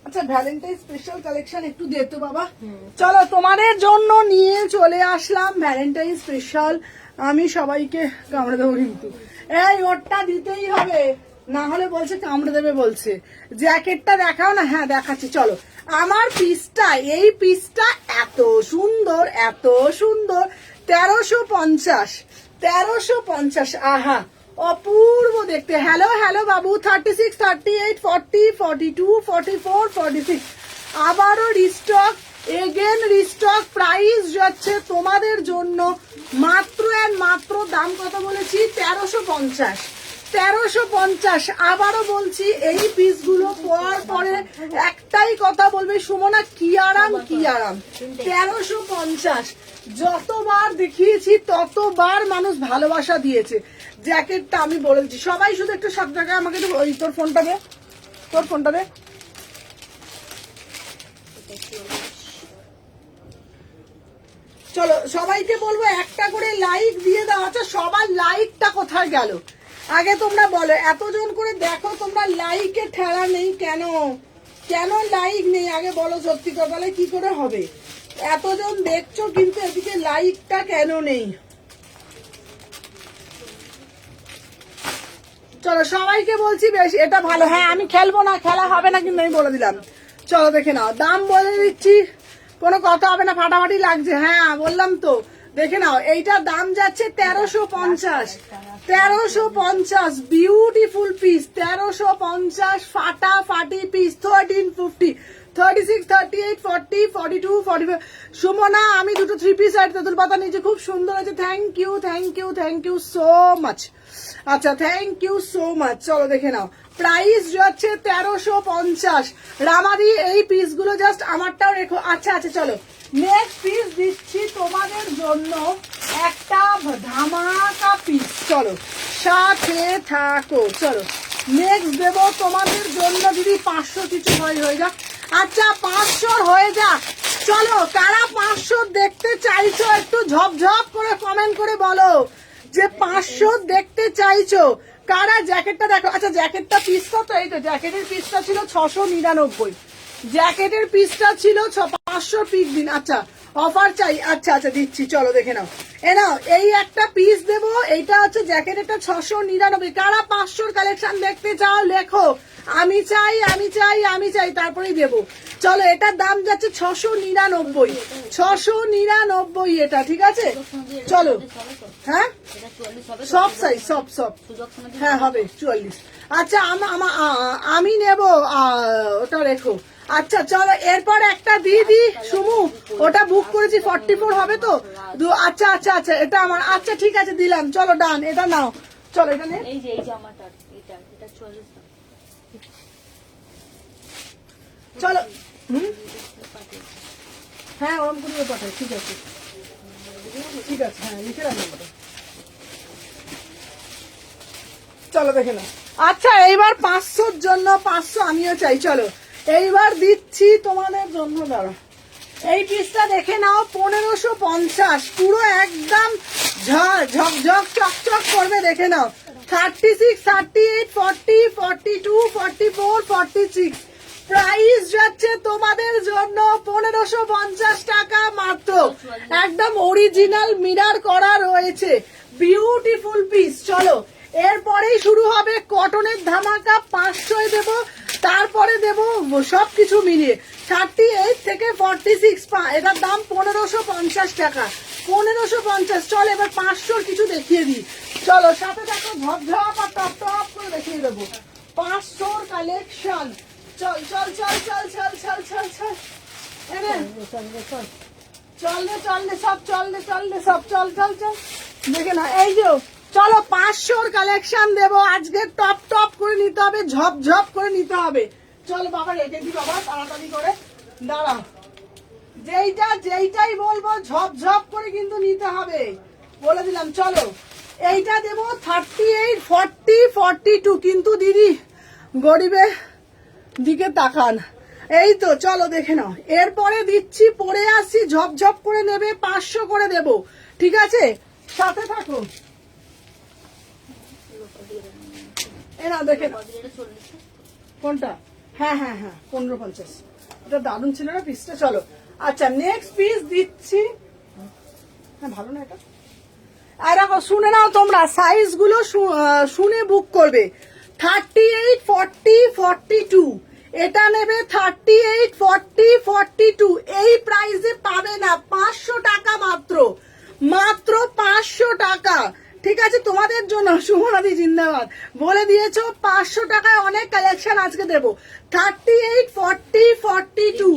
আচ্ছা ভ্যালেন্টাইন স্পেশাল কালেকশন একটু দে তো বাবা। চলো তোমাদের জন্য নিয়ে চলে আসলাম ভ্যালেন্টাইন স্পেশাল। আমি সবাইকে কামড়ে দেবো কিন্তু। এই ওরটা দিতেই হবে, না হলে বলছে কামড়ে দেবে বলছে। জ্যাকেটটা দেখাও না। হ্যাঁ দেখাচ্ছি চলো। আমার পিসটা, এই পিসটা এত সুন্দর, এত সুন্দর। 1350। 1350। আহা অপূর্ব দেখতে। হ্যালো হ্যালো বাবু। 36, 38, 40, 42, 44, 46 আবারও রিস্টক, এগেন রিস্টক। প্রাইস যাচ্ছে তোমাদের জন্য মাত্র আর মাত্র, দাম কত বলেছি? 1350। 1350। আবারও বলছি এই পিসগুলো পরার পরে একটাই কথা বলবে সুমনা, কি আরাম কি আরাম। 1350। যতবার দেখিয়েছি ততবার মানুষ ভালোবাসা দিয়েছে। জ্যাকেটটা আমি বলে দিচ্ছি সবাই শুধু একটু 7 টাকা আমাকে একটু ওই তোর ফোনটা দে, তোর ফোনটা দে। চলো সবাইকে বলবো একটা করে লাইক দিয়ে দাও। আচ্ছা সবার লাইকটা কোথায় গেল আগে তোমরা বলো। এতজন করে দেখো তোমরা, লাইকে ঠেলা নেই কেন? কেন লাইক নেই আগে বলো সত্যি কথা, তাহলে কি করে হবে? এতজন দেখছো কিন্তু এদিকে লাইকটা কেন নেই? চলো সবাইকে বলছি বেশ এটা ভালো। হ্যাঁ আমি খেলবো না, খেলা হবে না কিন্তু আমি বলে দিলাম। চলো দেখে নাও, দাম বলে দিচ্ছি, কোনো কথা হবে না, ফাটাফাটি লাগছে। হ্যাঁ বললাম তো, দেখে নাও এইটার দাম যাচ্ছে 1350। 1350 বিউটিফুল পিস। 1350 ফাটাফাটি পিস। 1350, 36, 38, 40, 42, 45। সুমনা আমি দুটো 3 পিস আর তেঁতুল পাতা নিচে খুব সুন্দর আছে। Thank you thank you thank you so much. আচ্ছা থ্যাংক ইউ সো মাচ। চলো দেখে নাও প্রাইস যাচ্ছে 1350। রামাদি এই পিসগুলো জাস্ট আমারটাও রেখো। আচ্ছা আচ্ছা চলো নেক্সট পিস দিচ্ছি তোমাদের জন্য একটা ধামাকা পিস। চলো সাথে থাকো। চলো নেক্সট দেবো তোমাদের জন্য দিদি 500 কিছু হয়ে যাক। আচ্ছা 500 হয়ে যাক। চলো কারা 500 দেখতে চাইছো একটু ঝপঝপ করে কমেন্ট করে বলো যে 500 দেখতে চাইছো কারা। জ্যাকেটটা দেখো। আচ্ছা জ্যাকেটটা পিসটা তো এই তো জ্যাকেটের পিসটা ছিল 699, জ্যাকেটের পিসটা ছিল 500 পিস দিন। আচ্ছা অফার চাই। আচ্ছা আচ্ছা দিচ্ছি, চলো দেখে নাও। এ নাও এই একটা পিস দেবো, এইটা হচ্ছে জ্যাকেটেরটা 699। কারা 500 কালেকশন দেখতে চাও লেখো আমি চাই আমি চাই আমি চাই, তারপরেই দেবো। চলো এটার দাম যাচ্ছে 699, 699 এটা, ঠিক আছে। চলো হ্যাঁ সব সাইজ সব সব হ্যাঁ হবে 44। আচ্ছা আমি নেব ওটা রেখো। আচ্ছা চলো এরপর একটা দিদি সুমু ওটা বুক করেছি 44 হবে তো। আচ্ছা আচ্ছা আচ্ছা এটা আমার। আচ্ছা ঠিক আছে দিলাম, চলো ডান, এটা নাও। চলো এটা নে। এই যে জামাটা এটা 44 দাম। চলো হ্যাঁ ওরম করে পাঠাই, ঠিক আছে ঠিক আছে হ্যাঁ লিখে রাখলাম ওটা। চলো দেখে নাও। আচ্ছা এইবার 500 জন্য 500 আমিও চাই। চলো এইবার দিচ্ছি তোমাদের জন্য, দাঁড়া এই পিসটা দেখে নাও 1550, পুরো একদম ঝকঝক চকচক করবে, দেখে নাও। 36, 38, 40, 42, 44, 46 প্রাইস যাচ্ছে তোমাদের জন্য 1550 টাকা মাত্র। একদম অরিজিনাল মিরার করা রয়েছে, বিউটিফুল পিস। চলো এরপরেই শুরু হবে কটনের ধামাকা। 500 দেবো, তারপরে দেবো সবকিছু মিলিয়ে 38 থেকে 46, এটার দাম 1550 টাকা, 1550। চল এবার 500 কিছু দেখিয়ে দিই। চলো সাথে দেখো ঝপঝপ আর টপ টপ করে দেখিয়ে দেবো 500 কালেকশন। চল চল চল চল চল চল চল চল চল রে চল রে সব, চল রে চল রে সব, চল চল চল দেখে না। এই যে চলো 500 কালেকশন দেবো আজকে, টপ টপ করে নিতে হবে, ঝপঝপ করে নিতে হবে। চলো বাবা রেখে দি বাবা তাড়াতাড়ি করে, দাঁড়া যেইটাই বলবো ঝপঝপ করে কিন্তু নিতে হবে, বলে দিলাম। চলো এইটা দেবো 38, 40, 42, কিন্তু দিদি গরিবের দিকে তাকান। এই তো চলো দেখে নাও। এরপরে দিচ্ছি, পরে আসছি, ঝপঝপ করে নেবে, 500 করে দেব, ঠিক আছে, সাথে থাকো। এনা দেখে নাও কোনটা। হ্যাঁ হ্যাঁ হ্যাঁ 1550, এটা দারুণ ছিল না পিসটা। চলো আচ্ছা নেক্সট পিস দিচ্ছি। হ্যাঁ ভালো না এটা। আর শুনে নাও তোমরা, সাইজ গুলো শুনে বুক করবে। 38, 40, 42 এটা নেবে 38, 40, 42 এই প্রাইসে পাবে না, 500 টাকা মাত্র, মাত্র 500 টাকা, ঠিক আছে তোমাদের জন্য। সুমনাদি জিন্দাবাদ, বলে দিয়েছো 500 টাকায় অনেক কালেকশন আজকে দেবো। 38, 40, 42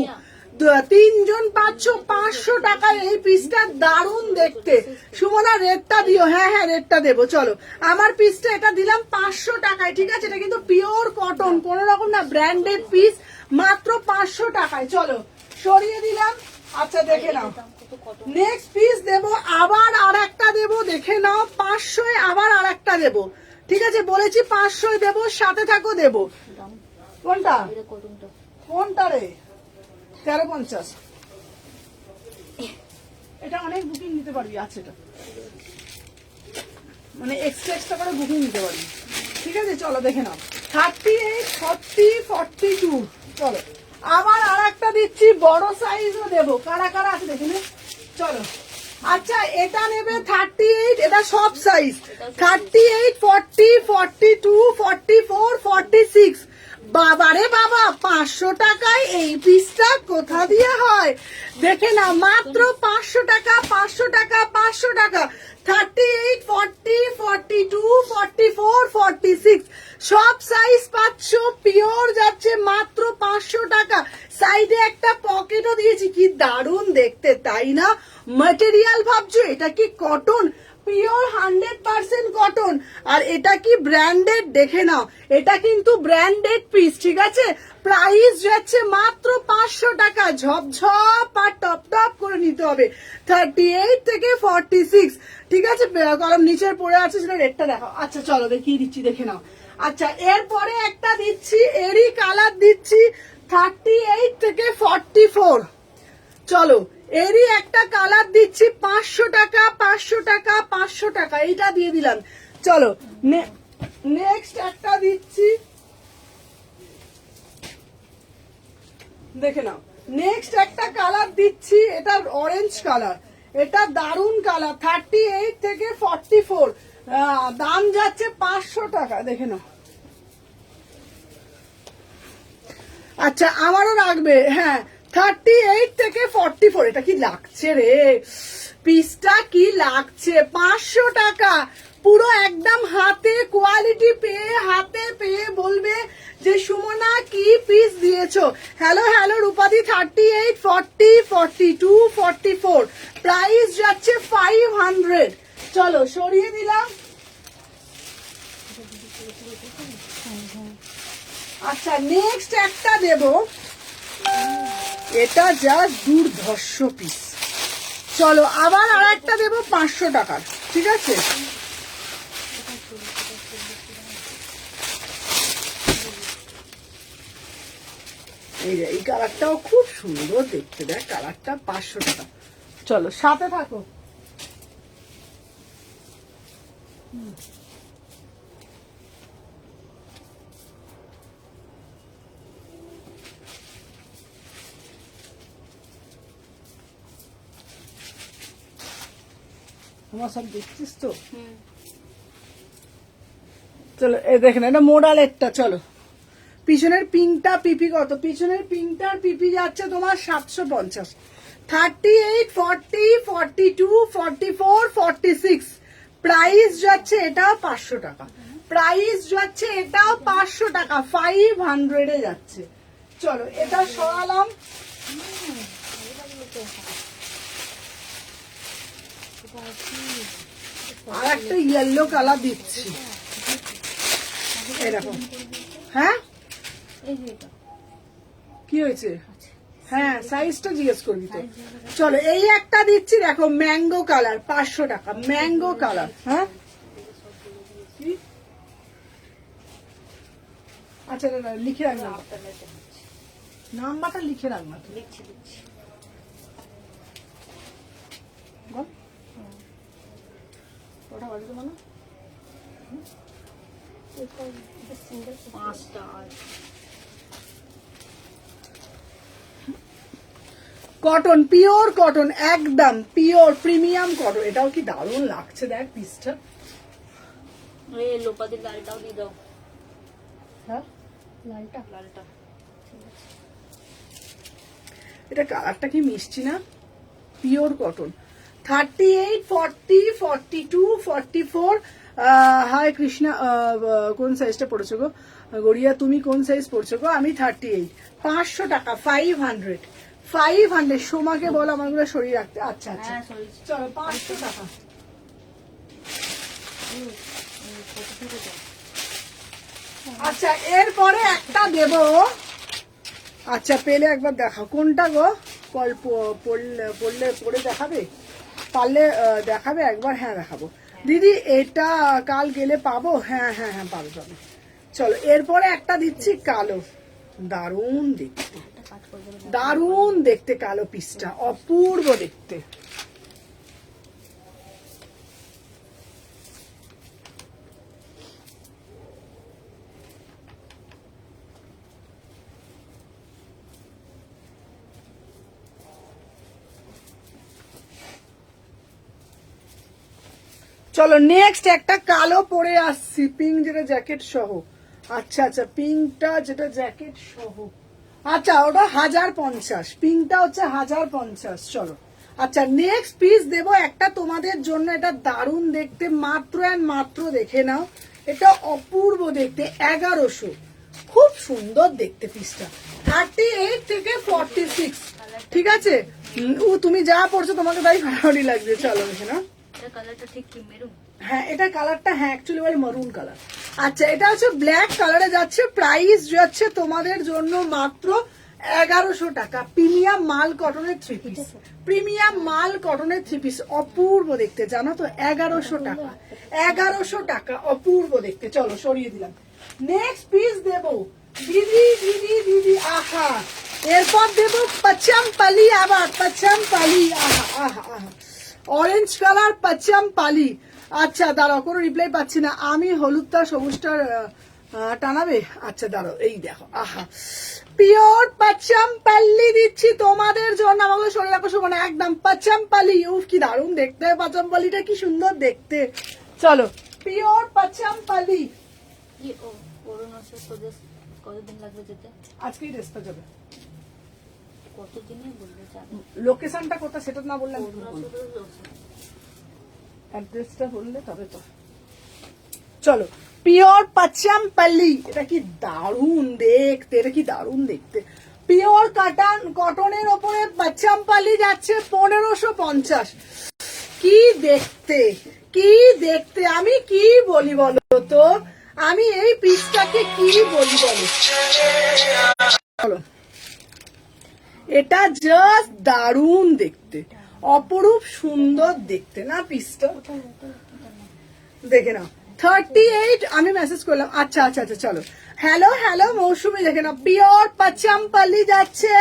তিনজন পাচ্ছ 500 টাকায় এই পিসটা, দারুণ দেখতে। সুমনা রেটটা দিও। হ্যাঁ হ্যাঁ রেটটা দেবো। চলো আমার পিসটা এটা দিলাম 500 টাকায়, ঠিক আছে। এটা কিন্তু পিওর কটন, কোন রকম না ব্র্যান্ডেড পিস, মাত্র 500 টাকায়। চলো সরিয়ে দিলাম। আচ্ছা দেখে নাও নেক্সট পিস দেবো, আবার আর একটা দেবো, দেখে নাও 500 আবার আর একটা দেবো, ঠিক আছে। বলেছি 500 দেবো, সাথে থাকো দেবো। কোনটা কোনটা রে? 1350, এটা অনেক বুকিং নিতে পারবি। আচ্ছা এটা মানে এক্সট্রা করে বুকিং নিতে পারবি, ঠিক আছে। চলো দেখে নাও 38, 40, 42 চলো আবার আর একটা দিচ্ছি, বড় সাইজও দেবো। কারা কারা আছে দেখে নে। চলো আচ্ছা এটা নেবে 38, এটা সব সাইজ 38, 40, 42, 44, 46 বাবারে বাবা 500 টাকায় এই পিসটা কোথা দিয়ে হয় দেখে না, মাত্র 500 টাকা, 500 টাকা, 500 টাকা। 38, 40, 42, 44, 46 সব সাইজ পাচ্ছ, পিওর যাচ্ছে মাত্র 500 টাকা। সাইডে একটা পকেটও দিয়েছি, কি দারুণ দেখতে তাই না। ম্যাটেরিয়াল ভাবছো এটা কি কটন, পিওর 100% কটন। আর এটা কি ব্র্যান্ডেড দেখে নাও, এটা কিন্তু ব্র্যান্ডেড পিস, ঠিক আছে। প্রাইস যাচ্ছে মাত্র 500 টাকা, ঝপঝপ আর টপ টপ করে নিতে হবে। 38 থেকে 46, ঠিক আছে। কলম নিচের পড়ে আছে, সেটা রেটটা দেখো। আচ্ছা চলো দেখিয়ে দিচ্ছি, দেখে নাও। আচ্ছা এরপরে একটা দিচ্ছি, এরই কালার দিচ্ছি 38 থেকে 44। চলো এরই একটা কালার দিচ্ছি 500 টাকা, 500 টাকা, 500 টাকা, এইটা দিয়ে দিলাম। চলো নেক্সট একটা দিচ্ছি, দেখে নাও। নেক্সট একটা কালার দিচ্ছি, এটা অরেঞ্জ কালার, এটা দারুন কালার। 38 থেকে 44, দাম যাচ্ছে 500 টাকা, দেখে নাও। আচ্ছা আমারও রাখবে, হ্যাঁ 38 থেকে 44। এটা কি লাগছে রে, পিসটা কি লাগছে, 500 টাকা পুরো একদম হাতে কোয়ালিটি পেয়ে, হাতে পেয়ে বলবে যে সুমনা কি পিস দিয়েছো। হ্যালো হ্যালো রূপাদি, 38, 40, 42, 44, প্রাইস যাচ্ছে 500। চলো সরিয়ে দিলাম। আচ্ছা নেক্সট একটা দেব, এটা যা দুর্ধর্ষ পিস। চলো আবার আর একটা দেবো 500 টাকার, ঠিক আছে। এই কালারটাও খুব সুন্দর দেখতে, দেখ কালারটা 500 টাকা। চলো সাথে থাকো। তোমার সব দেখছিস তো। চলো এই দেখেন, এটা মোডালেরটা। চলো পিছনের পিনটা পিপি কত, পিছনের পিনটার পিপি যাচ্ছে তোমার 750। 38, 40, 42, 44, 46, প্রাইস যাচ্ছে এটাও 500 টাকা, প্রাইস যাচ্ছে এটাও 500 টাকা, 500 এ যাচ্ছে। চলো এটা সরালাম। আর একটা ইয়েলো কালার দিচ্ছি, এরকম। হ্যাঁ কি হয়েছে, হ্যাঁ সাইজটা জিজ্ঞেস করবি তো। চলো এই একটা দিচ্ছি, দেখো ম্যাঙ্গো কালার, 500 টাকা, ম্যাঙ্গো কালার। হ্যাঁ আচ্ছা লিখে রাখলাম, নাম্বারটা লিখে রাখলাম, বল ওটা বাড়িতে মানে কটন, পিওর কটন, একদম পিওর প্রিমিয়াম কটন। এটাও কি দারুণ লাগছে, দেখ পিসটা। লোপাদের লালটাও দিয়ে দাও। হ্যাঁ লালটা, লালটা এটা কালারটা কি মিষ্টি না, পিওর কটন। 38, 40, 42, 44। হাই কৃষ্ণা, কোন সাইজটা পড়েছো গো গড়িয়া, তুমি কোন সাইজ পড়ছো গো? আমি 38। 500 টাকা, 500, 500। সোমাকে বলো আমারগুলো সরিয়ে রাখতে। আচ্ছা আচ্ছা চলো 500 টাকা। আচ্ছা এরপরে একটা দেব, আচ্ছা পেলে একবার দেখাও কোনটা গো, পড়লে পড়ে দেখাবে, পারলে দেখাবে একবার। হ্যাঁ দেখাবো দিদি, এটা কাল গেলে পাবো। হ্যাঁ হ্যাঁ হ্যাঁ পাবে পাবে। চলো এরপরে একটা দিচ্ছি কালো, দারুণ দেখতে, দারুণ দেখতে কালো পিসটা, অপূর্ব দেখতে। চলো নেক্সট একটা কালো পরে আসছি, পিঙ্ক যেটা জ্যাকেট সহ। আচ্ছা আচ্ছা পিঙ্কটা যেটা জ্যাকেট সহ, আচ্ছা ওটা 1050, পিঙ্কটা হচ্ছে 1050। চলো আচ্ছা নেক্সট পিস দেবো একটা তোমাদের জন্য, এটা দারুণ দেখতে, মাত্র অ্যান্ড মাত্র দেখে নাও, এটা অপূর্ব দেখতে, 1100, খুব সুন্দর দেখতে পিসটা। 38 থেকে 46, ঠিক আছে। তুমি যা পড়ছো তোমাকে তাই ভালোই লাগবে। চলো দেখে নাও, কালারটা ঠিক কি মেরুন। হ্যাঁ এটা কালারটা, হ্যাঁ অ্যাকচুয়ালি বলে মারুন কালার। আচ্ছা এটা হচ্ছে ব্ল্যাক কালারে যাচ্ছে, প্রাইস যাচ্ছে তোমাদের জন্য মাত্র 1100 টাকা। প্রিমিয়াম মাল কটনের 3 পিস, প্রিমিয়াম মাল কটনের 3 পিস, অপূর্ব দেখতে, জানো তো 1100 টাকা, 1100 টাকা, অপূর্ব দেখতে। চলো সরিয়ে দিলাম। নেক্সট পিস দেবো দিদি দিদি দিদি, আহা, এরপর দেবো পচমপলি, আবার পচমপলি, আহা আহা আহা, অরেঞ্জ কালার পচমপলি। আচ্ছা দাঁড়াও, কোনো রিপ্লাই পাচ্ছি না আমি। হলুদটা সবুজটার টানাবে? আচ্ছা দাঁড়াও, এই দেখো, আহা, পিওর পচমপল্লি দিচ্ছি তোমাদের জন্য। আমাকে সরে রাখো শোনো, একদম পচমপল্লি। উফ কি দারুণ দেখতে, পচমপল্লিটা কি সুন্দর দেখতে। চলো পিওর পচমপল্লি। কি ও অরুণাচল প্রদেশ কতদিন লাগবে যেতে? আজকেই রেস্ট যাবে। কতদিনে বললে যাবে? লোকেশনটা কোথায় সেটা না বললাম, অরুণাচল প্রদেশ অ্যাড্রেসটা বললে তবে তো। চলো পিওর পচমপল্লি, এটা কি দারুণ দেখতে, এটা কি দারুণ দেখতে। পিওর কটন, কটনের ওপরে পচমপল্লি যাচ্ছে 1550। কি দেখতে, কি দেখতে, আমি কি বলি বলো তো, আমি এই পিসটাকে কি বলি বলো। চলো এটা জাস্ট দারুণ দেখতে, অপরূপ সুন্দর দেখতে না পিসটা, দেখে নাও। 38 আমি মেসেজ করলাম। আচ্ছা আচ্ছা আচ্ছা চলো, হ্যালো হ্যালো মৌসুমি, দেখে নাও পিওর পচমপল্লি যাচ্ছে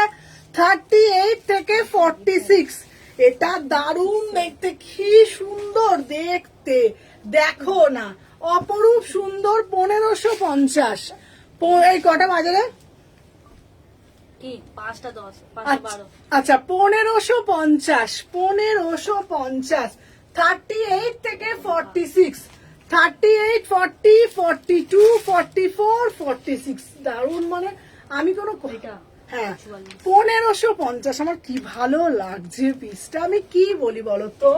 38 থেকে 46। এটা দারুণ দেখতে, কি সুন্দর দেখতে, দেখো না, অপরূপ সুন্দর। 1550। এই কটা বাজারে? কি 5টা 10 5টা 12? আচ্ছা 1550, 1550, 38 থেকে 46, 38, 40, 42, 44, 46। দারুণ, মানে আমি কোনো এটা হ্যাঁ 1550। আমার কি ভালো লাগছে পিসটা, আমি কি বলি বলো তো,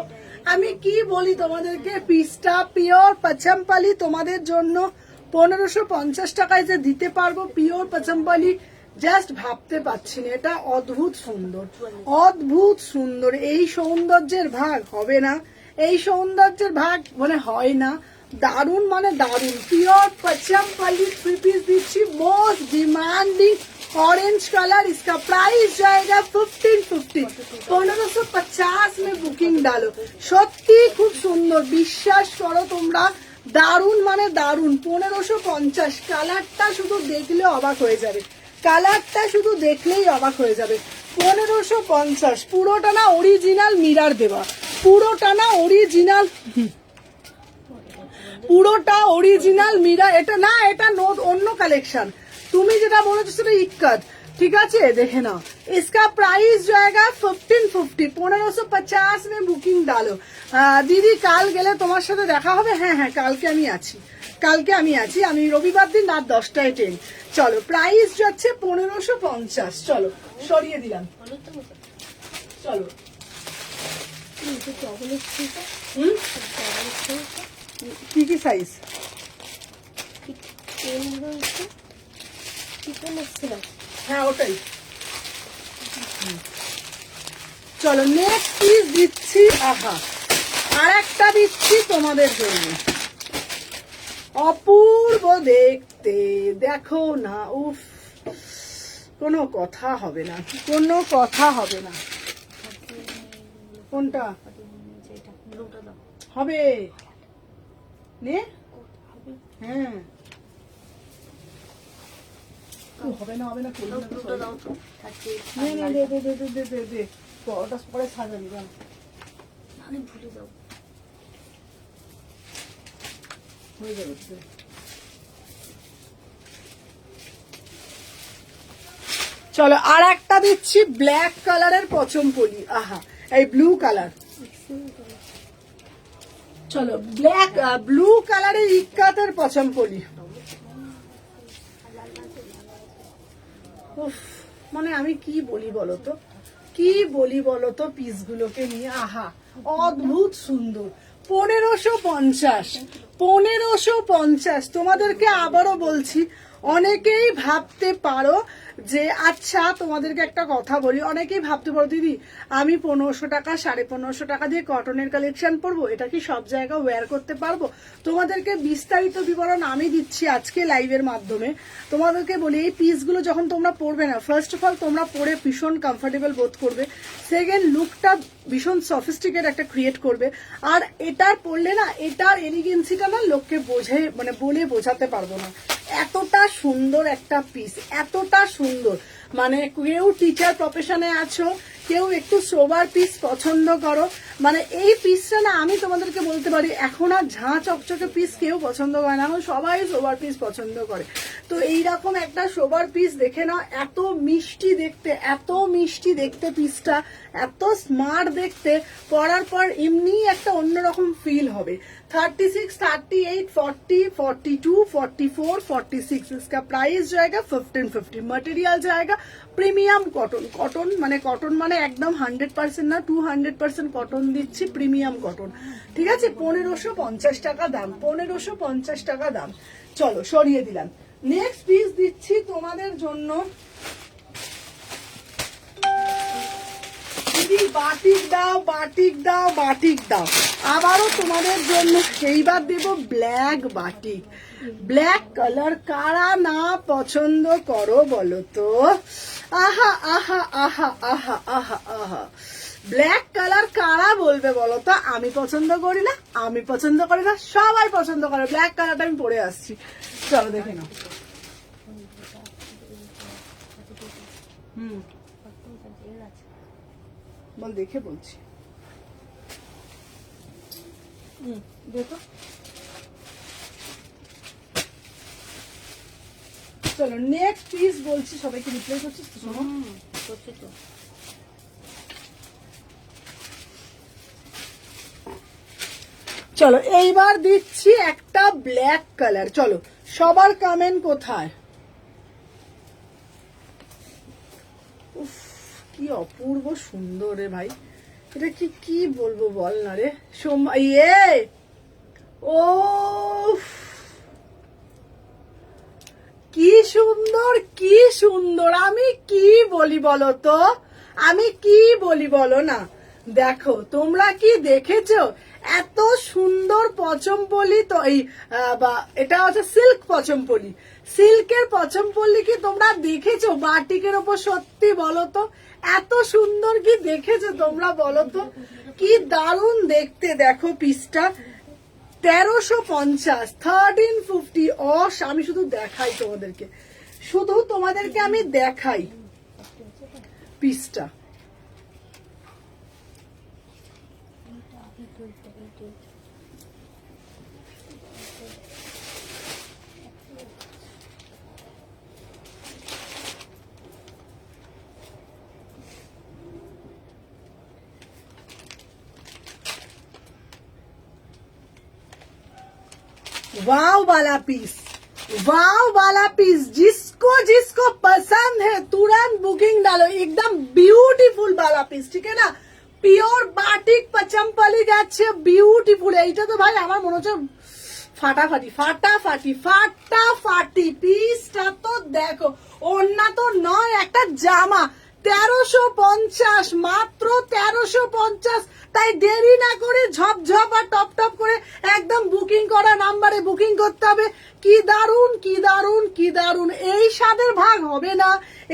আমি কি বলি তোমাদেরকে। পিসটা পিওর পচমপল্লি তোমাদের জন্য 1550 টাকায় যে দিতে পারবো পিওর পচমপল্লি, জাস্ট ভাবতে পারছি না। এটা অদ্ভুত সুন্দর, অদ্ভুত সুন্দর। এই সৌন্দর্যের ভাগ হবে না, এই সৌন্দর্যের ভাগ মানে হয় না। দারুণ মানে দারুণ, পিওর पचमपल्ली 3 पीस দিচ্ছি, मोस्ट डिमांडिंग ऑरेंज कलर। इसका प्राइस जाएगा 1550, 1550 में बुकिंग डालो। সত্যি খুব সুন্দর, বিশ্বাস করো তোমরা, দারুণ মানে দারুণ। 1550, কালারটা শুধু দেখলে অবাক হয়ে যাবে, কালারটা শুধু দেখলেই অবাক হয়ে যাবে। 1550, পুরোটা না অরিজিনাল মিরার দেওয়া, পুরোটা না অরিজিনাল, পুরোটা অরিজিনাল মিরার। এটা না, এটা অন্য কালেকশন, তুমি যেটা বলেছো সেটা ইক্কাত, ঠিক আছে দেখে নাও। इसका प्राइस जाएगा 1550, 1550 में বুকিং ডালো। দিদি কাল গেলে তোমার সাথে দেখা হবে? হ্যাঁ হ্যাঁ কালকে আমি আছি, কালকে আমি আছি, আমি রবিবার দিন রাত 10টায় ট্রেন। চলো প্রাইস যাচ্ছে 1550। চলো সরিয়ে দিলাম, চলো। হুম কি কি সাইজ? হ্যাঁ ওটাই। চলো নেক্সট পিস দিচ্ছি, আহা আর একটা দিচ্ছি তোমাদের জন্য, অপূর্ব দেখতে, দেখো না, উফ কোনো কথা হবে না, কোনো কথা হবে না। কোনটা হবে নে? হ্যাঁ হবে না, হবে না, করবি না তো, দুটো দাও তো। নে নে দে দে দে দে দে দে দে, ওটা পরে সাজাবি না, আমি ভুলে যাও। হয়ে যাবে। চলো আর একটা দিচ্ছি ব্ল্যাক কালারের পচমপল্লি, আহা এই ব্লু কালার। চলো ব্ল্যাক ব্লু কালারের ইক্কাতের পচমপল্লি। উফ মানে আমি কি বলি বলো তো, কি বলি বলো তো পিসগুলোকে নিয়ে, আহা অদ্ভুত সুন্দর। 1550, 1550 তোমাদেরকে আবারও বলছি, অনেকেই ভাবতে পারো যে আচ্ছা তোমাদেরকে একটা কথা বলি, অনেকেই ভাবতে পারো দিদি আমি 1500 টাকা 1550 টাকা দিয়ে কটনের কালেকশন পরবো, এটা কি সব জায়গায় ওয়্যার করতে পারবো? তোমাদেরকে বিস্তারিত বিবরণ আমি দিচ্ছি আজকে লাইভের মাধ্যমে। তোমাদেরকে বলি এই পিসগুলো যখন তোমরা পরবে না, ফার্স্ট অফ অল তোমরা পরে ভীষণ কমফোর্টেবল বোধ করবে, সেকেন্ড লুকটা ভীষণ সফিস্টিকেট একটা ক্রিয়েট করবে, আর এটার পরলে না এটার এলিগেন্সিটা না লোককে বোঝে মানে বলে বোঝাতে পারবো না, এতটা সুন্দর একটা পিস, এতটা সুন্দর। মানে কেউ টিচার প্রফেশনে আছো, কেউ একটু সোবার পিস পছন্দ করো, মানে এই পিসটা না আমি তোমাদেরকে বলতে পারি এখন আর ঝাঁ চকচকে পিস কেউ পছন্দ করে না, এখন সবাই সোবার পিস পছন্দ করে। তো এইরকম একটা সোবার পিস দেখে নাও, এত মিষ্টি দেখতে, এত মিষ্টি দেখতে পিসটা, এত স্মার্ট দেখতে, পরার পর এমনি একটা অন্যরকম ফিল হবে। 36, 38, 40, 42, 44, 46 इसका प्राइस जाएगा 1550। मटेरियल जाएगा প্রিমিয়াম কটন। কটন মানে একদম 100% না, 200% কটন দিচ্ছি, প্রিমিয়াম কটন, ঠিক আছে। 1550 টাকা দাম, 1550 টাকা দাম। চলো সরিয়ে দিলাম। নেক্সট পিস দিচ্ছি তোমাদের জন্য বাটিক দাও, বাটিক দাও, বাটিক দাও। আবারও তোমাদের জন্য এইবার দেব ব্ল্যাক বাটিক। ব্ল্যাক কালার কারা না পছন্দ করো বলো তো? আহা আহা আহা আহা আহা আহা, ব্ল্যাক কালার কারা বলবে বলো তো? আমি পছন্দ করি না, আমি পছন্দ করি না, সবাই পছন্দ করে। ব্ল্যাক কালারটা আমি পরে আসছি, চলো দেখে নাও। বল দেখে বলছি, দেখো। চলো নেক্সট পিস বলছি, সবাইকে রিপ্লাই করছিস তো? শোনো, করছি তো। চলো এইবার দিচ্ছি একটা ব্ল্যাক কালার। চলো সবার কমেন্ট কোথায়? উফ কি অপূর্ব সুন্দর রে ভাই, এটা কি বলবো বল না রে। ইয়ে ও কি সুন্দর, কি সুন্দর, আমি কি বলি বলো তো, আমি কি বলি বলো না। দেখো তোমরা কি দেখেছো এত সুন্দর পচমপল্লি? তো এই এটা হচ্ছে সিল্ক পচমপল্লি, সিল্কের পচমপল্লি কি তোমরা দেখেছো বাটিকের ওপর? সত্যি বলো তো এত সুন্দর কি দেখেছো তোমরা বলো তো? কি দারুণ দেখতে। দেখো পিসটা 1350, 1350। আমি শুধু দেখাই তোমাদেরকে, শুধু তোমাদেরকে আমি দেখাই পিসটা। वाव वाला पीस, वाव वाला पीस, जिसको जिसको पसंद है तुरंत बुकिंग डालो। एकदम ब्यूटीफुल वाला पीस, ठीक है ना। পিওর বাটিক পচমপল্লি যাচ্ছে, বিউটিফুল। এইটা তো ভাই আমার মনে হচ্ছে ফাটাফাটি ফাটাফাটি ফাটাফাটি। পিসটা তো দেখো, ওন্না তো নয়, একটা জামা। 1350, মাত্র 1350। তাই দেরি না করে ঝপঝপ আর টপ টপ করে একদম বুকিং করা নাম্বারে বুকিং করতে হবে। কি দারুন, কি দারুন, কি দারুন। এই স্বাদের ভাগ হবে না,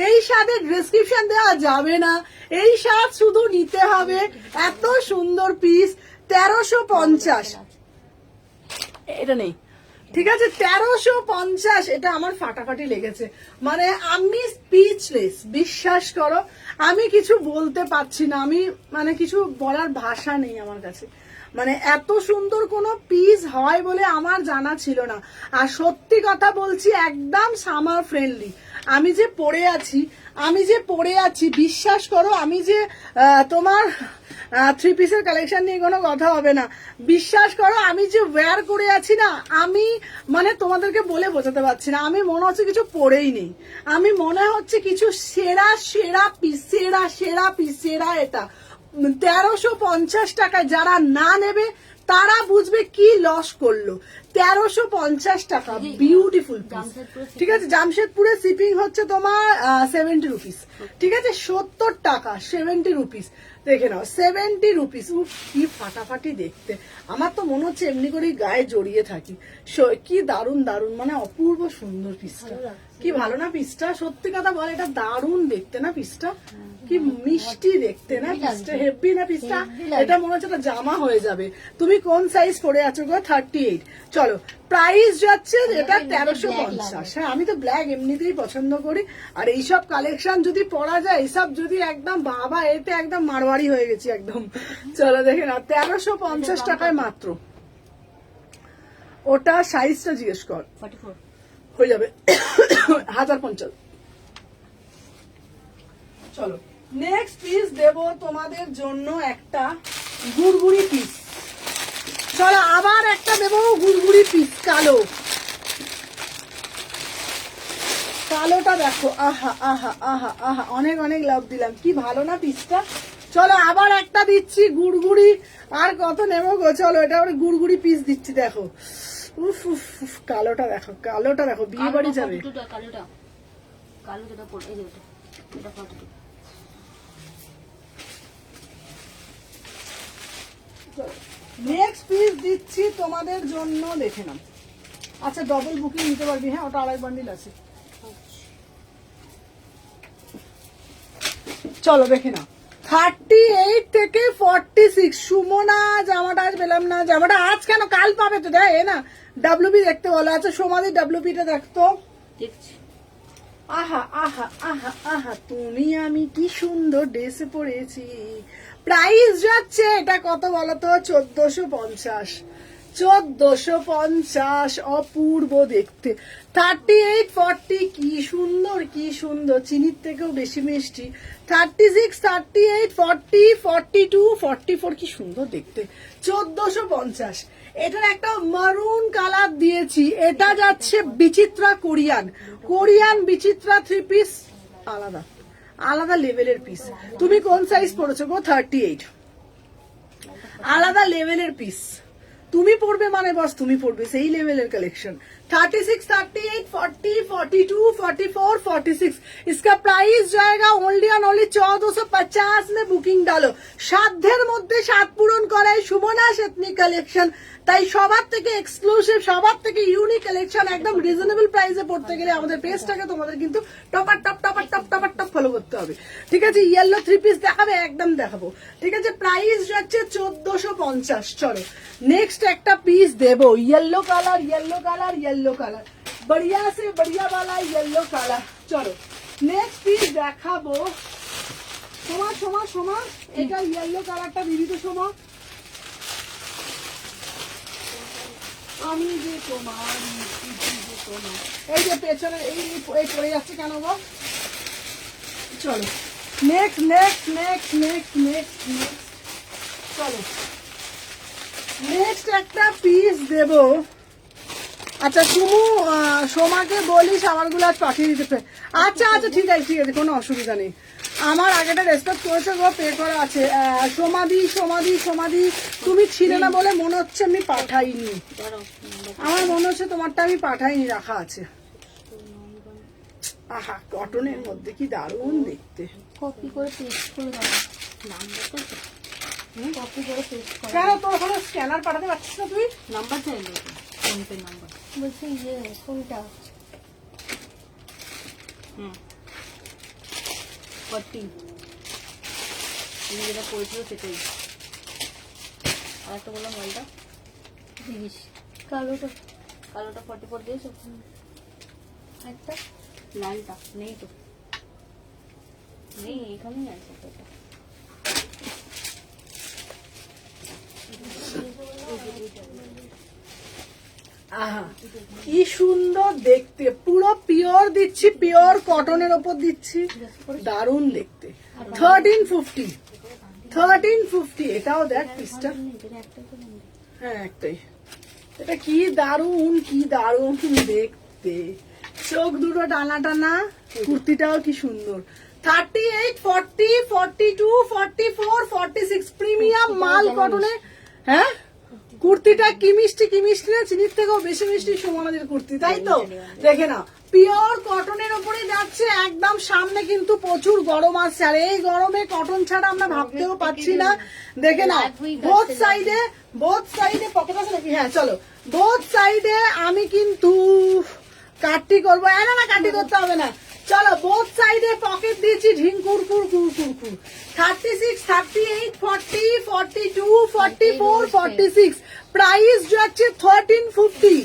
এই স্বাদের ডেসক্রিপশন দেওয়া যাবে না, এই স্বাদ শুধু নিতে হবে। এত সুন্দর পিস, 1350। এটা নেই, ঠিক আছে, 1350। এটা আমার ফাটাফাটি লেগেছে, মানে আমি স্পিচলেস, বিশ্বাস করো আমি কিছু বলতে পারছি না, আমি মানে কিছু বলার ভাষা নেই আমার কাছে। মানে এত সুন্দর কোনো পিস হয় বলে আমার জানা ছিল না। আর সত্যি কথা বলছি, একদম সামার ফ্রেন্ডলি। আমি যে পরে আছি বিশ্বাস করো, আমি যে তোমার 3 পিসের কালেকশন নিয়ে কোনো কথা হবে না, বিশ্বাস করো। আমি যে ওয়্যার করে আছি না, আমি মানে তোমাদেরকে বলে বোঝাতে পারছি না। আমি মনে হচ্ছে কিছু পরেই নেই, আমি মনে হচ্ছে কিছু সেরা সেরা পিস, সেরা সেরা পিস, সেরা। এটা 1350 টাকায় যারা না নেবে তারা বুঝবে কি লস করলো। 1350 টাকা, বিউটিফুল পিস। ঠিক আছে, জামশেদপুরে শিপিং হচ্ছে তোমার 70 রুপিস। ঠিক আছে, 70 টাকা 70 রুপিস। দেখে নাও 70 রুপিস। উফ কি ফাটাফাটি দেখতে, আমার তো মনে হচ্ছে এমনি করেই গায়ে জড়িয়ে থাকি। কি দারুন দারুন, মানে অপূর্ব সুন্দর পিসটা। কি ভালো না পিসটা, সত্যি কথা বল, এটা দারুন দেখতে না পিসটা, কি মিষ্টি দেখতে না পিসটা, হেভি না পিসটা। এটা মনে হচ্ছে একটা জামা হয়ে যাবে। তুমি কোন সাইজ পরে আছো গো? 38। চলো, প্রাইস যাচ্ছে এটা 1350। হ্যাঁ, আমি তো ব্ল্যাক এমনিতেই পছন্দ করি, আর এইসব কালেকশন যদি পরা যায়, এইসব যদি একদম বাবা, এতে একদম মারওয়ারি হয়ে গেছি একদম। চলো দেখে না, 1350 টাকায় মাত্র। ওটা সাইজটা জিজ্ঞেস কর, 44 হয়ে যাবে 1050। চলো নেক্সট পিস দেব তোমাদের জন্য একটা গুড়গুড়ি পিস। চলো আবার একটা দেবো গুড়গুড়ি পিস, কালো। কালোটা দেখো, আহা আহা আহা আহা, অনেক অনেক লাভ দিলাম, কি ভালো না পিসটা। চলো আবার একটা দিচ্ছি গুড়গুড়ি, আর কত নেবো গো। চলো এটা আবার গুড়গুড়ি পিস দিচ্ছি, দেখো। উফ উফ উফ, কালোটা দেখো, কালোটা দেখো, বিয়ে বাড়ি যাবে। কালোটা, কালো যেটা পড়ে, এই যে ওটা, এটা 42। নেক্সট পিস দিচ্ছি তোমাদের জন্য, দেখে নাও। আচ্ছা ডবল বুকিং নিতে পারবি, হ্যাঁ ওটা আড়াই বান্ডিল আছে। চলো দেখে নাও, 38 থেকে 46। সুমনা জামাটা আজ পেলাম না, জামাটা আজ কেন, কাল পাবে তো। দেখ এ না, ডাব্লিউবি দেখতে বলো। আচ্ছা সমাধি ডাব্লিউবিটা দেখতো। দেখছি। আহা আহা আহা আহা, তুমি আমি কি সুন্দর ড্রেসে পরেছি। প্রাইস যাচ্ছে এটা কত বলতো? 1450। 1450, অপূর্ব দেখতে। 38, 40, কি সুন্দর কি সুন্দর, চিনির থেকেও বেশি মিষ্টি। 36, 38, 40, 42, 44, কি সুন্দর দেখতে। 1450। এটার একটা মারুন কালার দিয়েছি, এটা যাচ্ছে বিচিত্রা কোরিয়ান। কোরিয়ান বিচিত্রা 3 পিস, আলাদা আলাদা লেভেলের পিস। তুমি কোন সাইজ পড়েছো গো? 38। আলাদা লেভেলের পিস, তুমি পড়বে মানে বস, তুমি পড়বে সেই লেভেলের কালেक्शन। 36, 38, 40, 42, 44, 46। इसका प्राइस जाएगा ओनली एंड ओनली 1450 में। बुकिंग डालो, সাধ্যের মধ্যে সাত পূরণ করাই সুমনা সেতনি কালেকশন। তাই সবার থেকে এক্সক্লুসিভ, সবার থেকে ইউনিক কালেকশন, একদম রিজনেবল প্রাইসে পড়তে গেলে আমাদের পেজটাকে তোমাদের কিন্তু topper top topper top topper top follow করতে হবে। ঠিক আছে, ইয়েলো 3 পিস দেখাবে, একদম দেখাবো। ঠিক আছে, প্রাইস যাচ্ছে 1450। চলো নেক্সট একটা পিস দেবো, yellow colour, yellow colour, yellow colour, बढ़िया से बढ़िया वाला येलो কালার। চলো নেক্সট পিস দেখাবো। সোমা সোমা সোমা, এটা ইয়েলো কালারটা দিবি তো সোমা। আমি যে তোমার, এই যে পেছনে এই পড়ে যাচ্ছে কেন গো। চলো next next next next next next চলো নেক্সট একটা পিস দেবো। আচ্ছা সুমু, সোমাকে বলিস আমারগুলো আজ পাঠিয়ে দিতে। আচ্ছা আচ্ছা ঠিক আছে ঠিক আছে, কোনো অসুবিধা নেই। আমার আগেটা রেসপেক্ট করেছে গো, পে করা আছে। সমাধি সমাধি সমাধি, তুমি ছিলে না বলে মনে হচ্ছে আমি পাঠাইনি। আমার মনে হচ্ছে তোমারটা আমি পাঠাইনি, রাখা আছে। আহা, কটনের মধ্যে কি দারুণ দেখতে। কপি করে পেস্ট করে দাও নাম্বারটা। কপি করে পেস্ট করে। কেন তোর ওখানে স্ক্যানার পাঠাতে পারছিস না তুই? নাম্বার চাইলে, ফোন পে নাম্বার। বলছি ইয়ে কোনটা? 40 তুমি যেটা করেছিল সেটাই। আর একটা বললাম ওইটা 30। কালোটা কালোটা 44 দিয়েছো। একটা, লালটা নেই তো, নেই এখানেই আছে এটা। আহা কি সুন্দর দেখতে, পুরো পিওর দিচ্ছি, পিওর কটনের ওপর দিচ্ছি, দারুণ দেখতে। 1350, 1350। এটাও দেখ পিসটা, হ্যাঁ একটাই। এটা কি দারুণ, কি দারুণ দেখতে, চোখ দুটো টানা টানা, কুর্তিটাও কি সুন্দর। 38, 40, 42, 44, 46 প্রিমিয়াম মাল কটনে। হ্যাঁ কুর্তিটা কি মিষ্টি না, চিনির থেকেও বেশি মিষ্টি সুমনাদের কুর্তি, তাই তো? দেখে না, পিওর কটনের উপরে যাচ্ছে একদম। সামনে কিন্তু প্রচুর গরম আসছে, আর এই গরমে কটন ছাড়া আমরা ভাবতেও পাচ্ছি না। দেখে না, বোথ সাইডে পকেট আছে নাকি? হ্যাঁ চলো, বোথ সাইডে আমি কিন্তু কাটটি করবো। না কাটটি করতে হবে না, চলো বোথ সাইডে পকেট দিয়েছি ঢিঙ্কুর কুর কুর কুর কুর। 36, 38, 40, 42, 44, 46। प्राइस जो अच्छे 1350।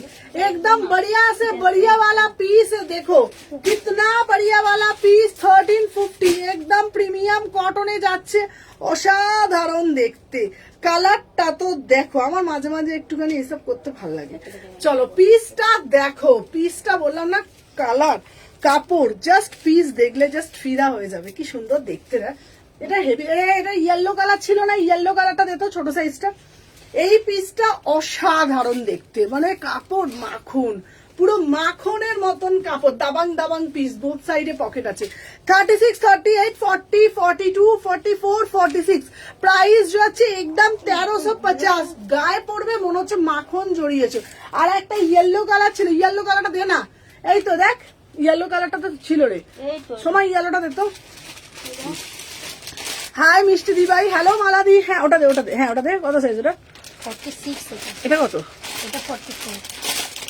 एकदम बढ़िया से बढ़िया वाला पीस है, देखो कितना बढ़िया वाला पीस। 1350 एकदम প্রিমিয়াম কটনে যাচ্ছে, অসাধারণ দেখতে। কালারটা তো দেখো, আমার মাঝে মাঝে একটুখানি এসব করতে ভালো লাগে। চলো পিসটা দেখো, পিসটা বললাম না, কালার কাপড় জাস্ট পিস দেখলে জাস্ট ফিদা হয়ে যাবে, কি সুন্দর দেখতে না। এটা হেভি, এটা ইয়েলো কালার ছিল না, ইয়েলো কালারটা দিত ছোট সাইজটা। এই পিসটা অসাধারণ দেখতে, মানে কাপড় মাখন, পুরো মাখনের মতন কাপড়, দাবাং দাবাং পিস। বোথ সাইডে পকেট আছে। 36, 38, 40, 42, 44, 46। প্রাইস যে আছে একদম 1350। গায়ে পড়বে মনে হচ্ছে মাখন জড়িয়েছে। আর একটা ইয়েলো কালার ছিল, ইয়েলো কালারটা দে না, এই তো দেখ ইয়েলো কালারটা তো ছিল রে, সময় ইয়েলোটা দে তো। হাই মিষ্টি দি ভাই, হ্যালো মালা দি। হ্যাঁ ওটা দে, হ্যাঁ ওটা দে। কত সাইজ ওটা? 46 এটা কত? এটা 44।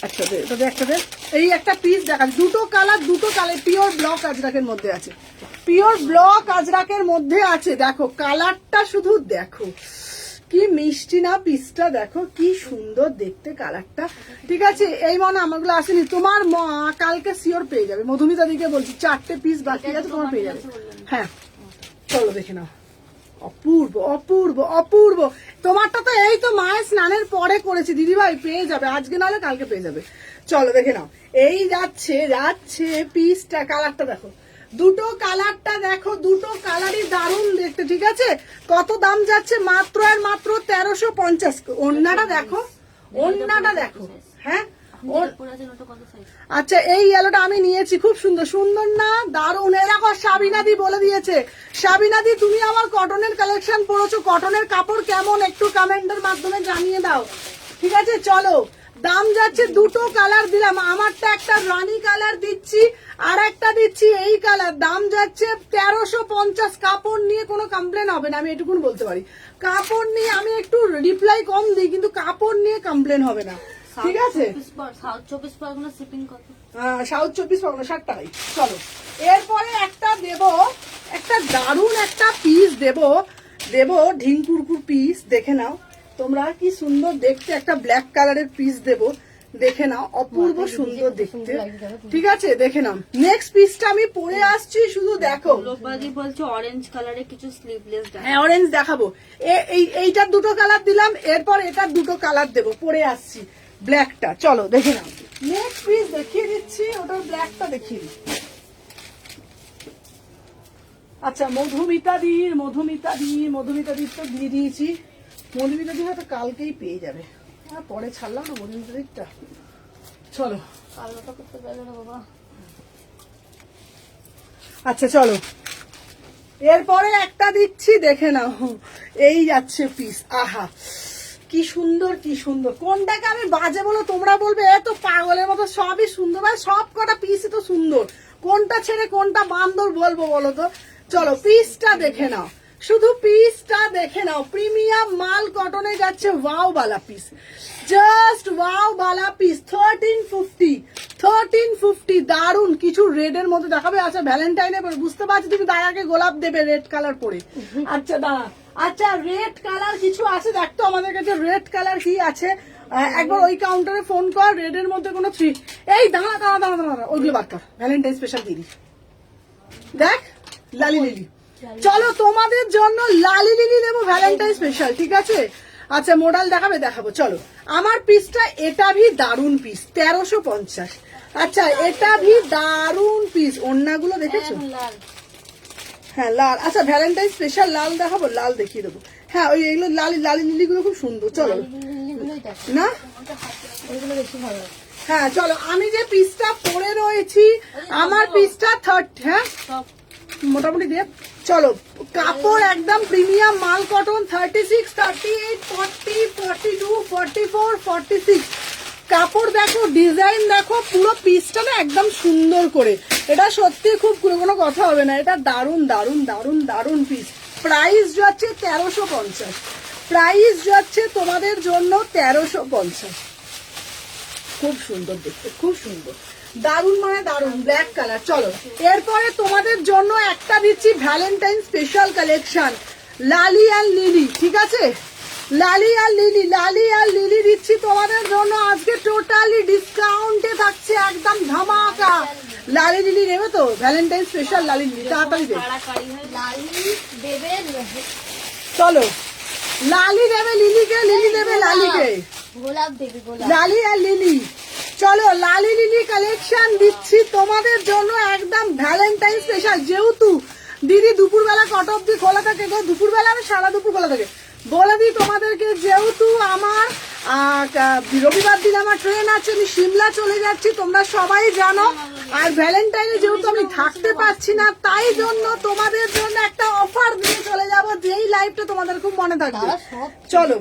আচ্ছা দে, এটা দে একটা দে। এই একটা পিস দেখা, দুটো কালার পিওর ব্লক আজরাকের মধ্যে আছে, পিওর ব্লক আজরাকের মধ্যে আছে। দেখো কালারটা শুধু দেখো, কি মিষ্টি না পিসটা, দেখো কি সুন্দর দেখতে কালারটা। ঠিক আছে, এই মানে আমারগুলো আসেনি, তোমার কালকে সিওর পেয়ে যাবে। মধুমিতা দিকে বলছি 4টে পিস বাকি আছে, তোমার পেয়ে যাবে। হ্যাঁ চলো দেখে নাও, অপূর্ব অপূর্ব অপূর্ব। তোমারটা তো এই তো মায়ের স্নানের পরে করেছি দিদিভাই, পেয়ে যাবে আজকে নাহলে কালকে পেয়ে যাবে। চলো দেখে নাও, এই যাচ্ছে পিসটা। কালারটা দেখো, দুটো কালারটা দেখো, দুটো কালারই দারুণ দেখতে। ঠিক আছে, কত দাম যাচ্ছে? মাত্র আর মাত্র 1350। ওড়নাটা দেখো, ওড়নাটা দেখো। হ্যাঁ আচ্ছা, এই ইয়েলোটা আমি নিয়েছি, খুব সুন্দর। সুন্দর না? দারুণ। এরকম সাবিনাদি বলে দিয়েছে, সাবিনাদি তুমি আমার কটনের কালেকশন পড়েছো, কটনের কাপড় কেমন একটু কমেন্টের মাধ্যমে জানিয়ে দাও। ঠিক আছে চলো, দাম যাচ্ছে, দুটো কালার দিলাম, আমারটা একটা রানী কালার দিচ্ছি, আর একটা দিচ্ছি এই কালার। দাম যাচ্ছে 1350। কাপড় নিয়ে কোনো কমপ্লেন হবে না, আমি এটুকুন বলতে পারি। কাপড় নিয়ে আমি একটু রিপ্লাই কম দিই, কিন্তু কাপড় নিয়ে কমপ্লেন হবে না। ঠিক আছে, সাউথ 24 পরগনা শিপিং কত? সাউথ 24 পরগনা 60 টাকাই। চলো এরপরে একটা দেব, একটা দারুণ একটা পিস দেব ঢিঙ্কুরকুর পিস। দেখে নাও তোমরা, কি সুন্দর দেখতে একটা ব্ল্যাক কালারের পিস দেব, দেখে নাও অপূর্ব সুন্দর দেখতে। ঠিক আছে দেখে নাও, নেক্সট পিসটা আমি পরে আসছি, শুধু দেখো। লোকবাজি বলছে অরেঞ্জ কালারে কিছু স্লিভলেস। হ্যাঁ অরেঞ্জ দেখাবো, এইটার দুটো কালার দিলাম, এরপর এটার দুটো কালার দেবো, পরে আসছি ব্ল্যাকটা। চলো দেখে নাও, নেক্সট পিস দেখিয়ে দিচ্ছি, ওটার ব্ল্যাকটা দেখিয়ে দিই। আচ্ছা মধুমিতাদির তো দিয়ে দিয়েছি। মধুমিতাদি হয়তো কালকেই পেয়ে যাবে, পরে ছাড়লাম না মধুমিতাদিরটা। চলো কালোটা করতে পারলো না বাবা। আচ্ছা চলো, এরপরে একটা দিচ্ছি, দেখে নাও। এই যাচ্ছে পিস, আহা কি সুন্দর কি সুন্দর। কোনটাকে আমি বাজে বলো তোমরা বলবে, এত পাগলের মতো, সবই সুন্দর, মানে সব কটা পিসই তো সুন্দর, কোনটা ছেড়ে কোনটা বান্দর বলবো বলো তো। চলো পিসটা দেখে নাও, শুধু পিসটা দেখে নাও, প্রিমিয়াম মাল কটনে যাচ্ছে। ওয়াও বালা পিস, জাস্ট ওয়াও বালা পিস। 1350 দারুন। কিছু রেড এর মধ্যে দেখাবে। আচ্ছা ভ্যালেন্টাইনে বুঝতে পারছি তুমি দাদাকে গোলাপ দেবে রেড কালার পরে। আচ্ছা দাঁড়া, আচ্ছা রেড কালার কিছু আছে দেখতো আমাদের কাছে, রেড কালার কি আছে একবার ওই কাউন্টারে ফোন কর। রেড এর মধ্যে কোনো থ্রি, এই দাঁড়া ওইগুলো বাদ কর, ভ্যালেন্টাইন স্পেশাল দিদি দেখ, লালি লিলি। চলো তোমাদের জন্য লালি লিলি দেবো ভ্যালেন্টাইন স্পেশাল। ঠিক আছে আচ্ছা মডেল দেখাবো। চলো আমার পিসটা, এটা ভি দারুন পিস, 1350। আচ্ছা এটা ভি দারুন পিস। ওড়নাগুলো দেখেছো? হ্যাঁ লাল। আচ্ছা ভ্যালেন্টাইন স্পেশাল লাল দেখাবো, লাল দেখিয়ে দেবো। হ্যাঁ ওই এগুলো লালি লিলি গুলো খুব সুন্দর। চলো না, ওইগুলো বেশি ভালো। হ্যাঁ চলো, আমি যে পিসটা পরে রয়েছি, আমার পিসটা 30, হ্যাঁ মোটামুটি দিয়ে চলো কাপড় একদম প্রিমিয়াম মাল কটন 36, 38, 40, 42, 44, 46 কাপড় দেখো, ডিজাইন দেখো, পুরো পিসটা না একদম সুন্দর করে। এটা সত্যি খুব কোনো কথা হবে না, এটা দারুন দারুন দারুন দারুন পিস। প্রাইস যাচ্ছে 1350, প্রাইস যাচ্ছে তোমাদের জন্য 1350। খুব সুন্দর দেখতে, খুব সুন্দর, দারুন মানে দারুন ব্ল্যাক কালার। চলো এরপরে তোমাদের জন্য একটা দিচ্ছি ভ্যালেন্টাইন স্পেশাল কালেকশন, লালি আর লিলি। ঠিক আছে, লালি আর লিলি, লালি আর লিলি দিচ্ছি তোমাদের জন্য আজকে টোটালি ডিসকাউন্টে থাকছে, একদম ধামাকা। লালি লিলি নেবে তো? ভ্যালেন্টাইন স্পেশাল লালি লিলি, তাড়াতাড়ি দেবে। লালি দেবে, চলো লালি দেবে লিলিকে, লিলি দেবে লালিকে। গোলাপ দেবে, গোলাপ। লালি আর লিলি, চলো লালি লিলি কালেকশন দিচ্ছি তোমাদের জন্য একদম ভ্যালেন্টাইন স্পেশাল। যেহেতু দিদি দুপুরবেলা কট অব্দি খোলা থাকে, দুপুরবেলা আমি সারা দুপুর খোলা থাকে, বলে দিই তোমাদেরকে, যেহেতু আমার রবিবার দিন আমার ট্রেন আছে, আমি সিমলা চলে যাচ্ছি, তোমরা সবাই জানো। আর ভ্যালেন্টাইনে যেহেতু আমি থাকতে পারছি না, তাই জন্য তোমাদের জন্য একটা অফার দিয়ে চলে যাব, যেই লাইভটা তোমাদের খুব মনে থাকবে। চলো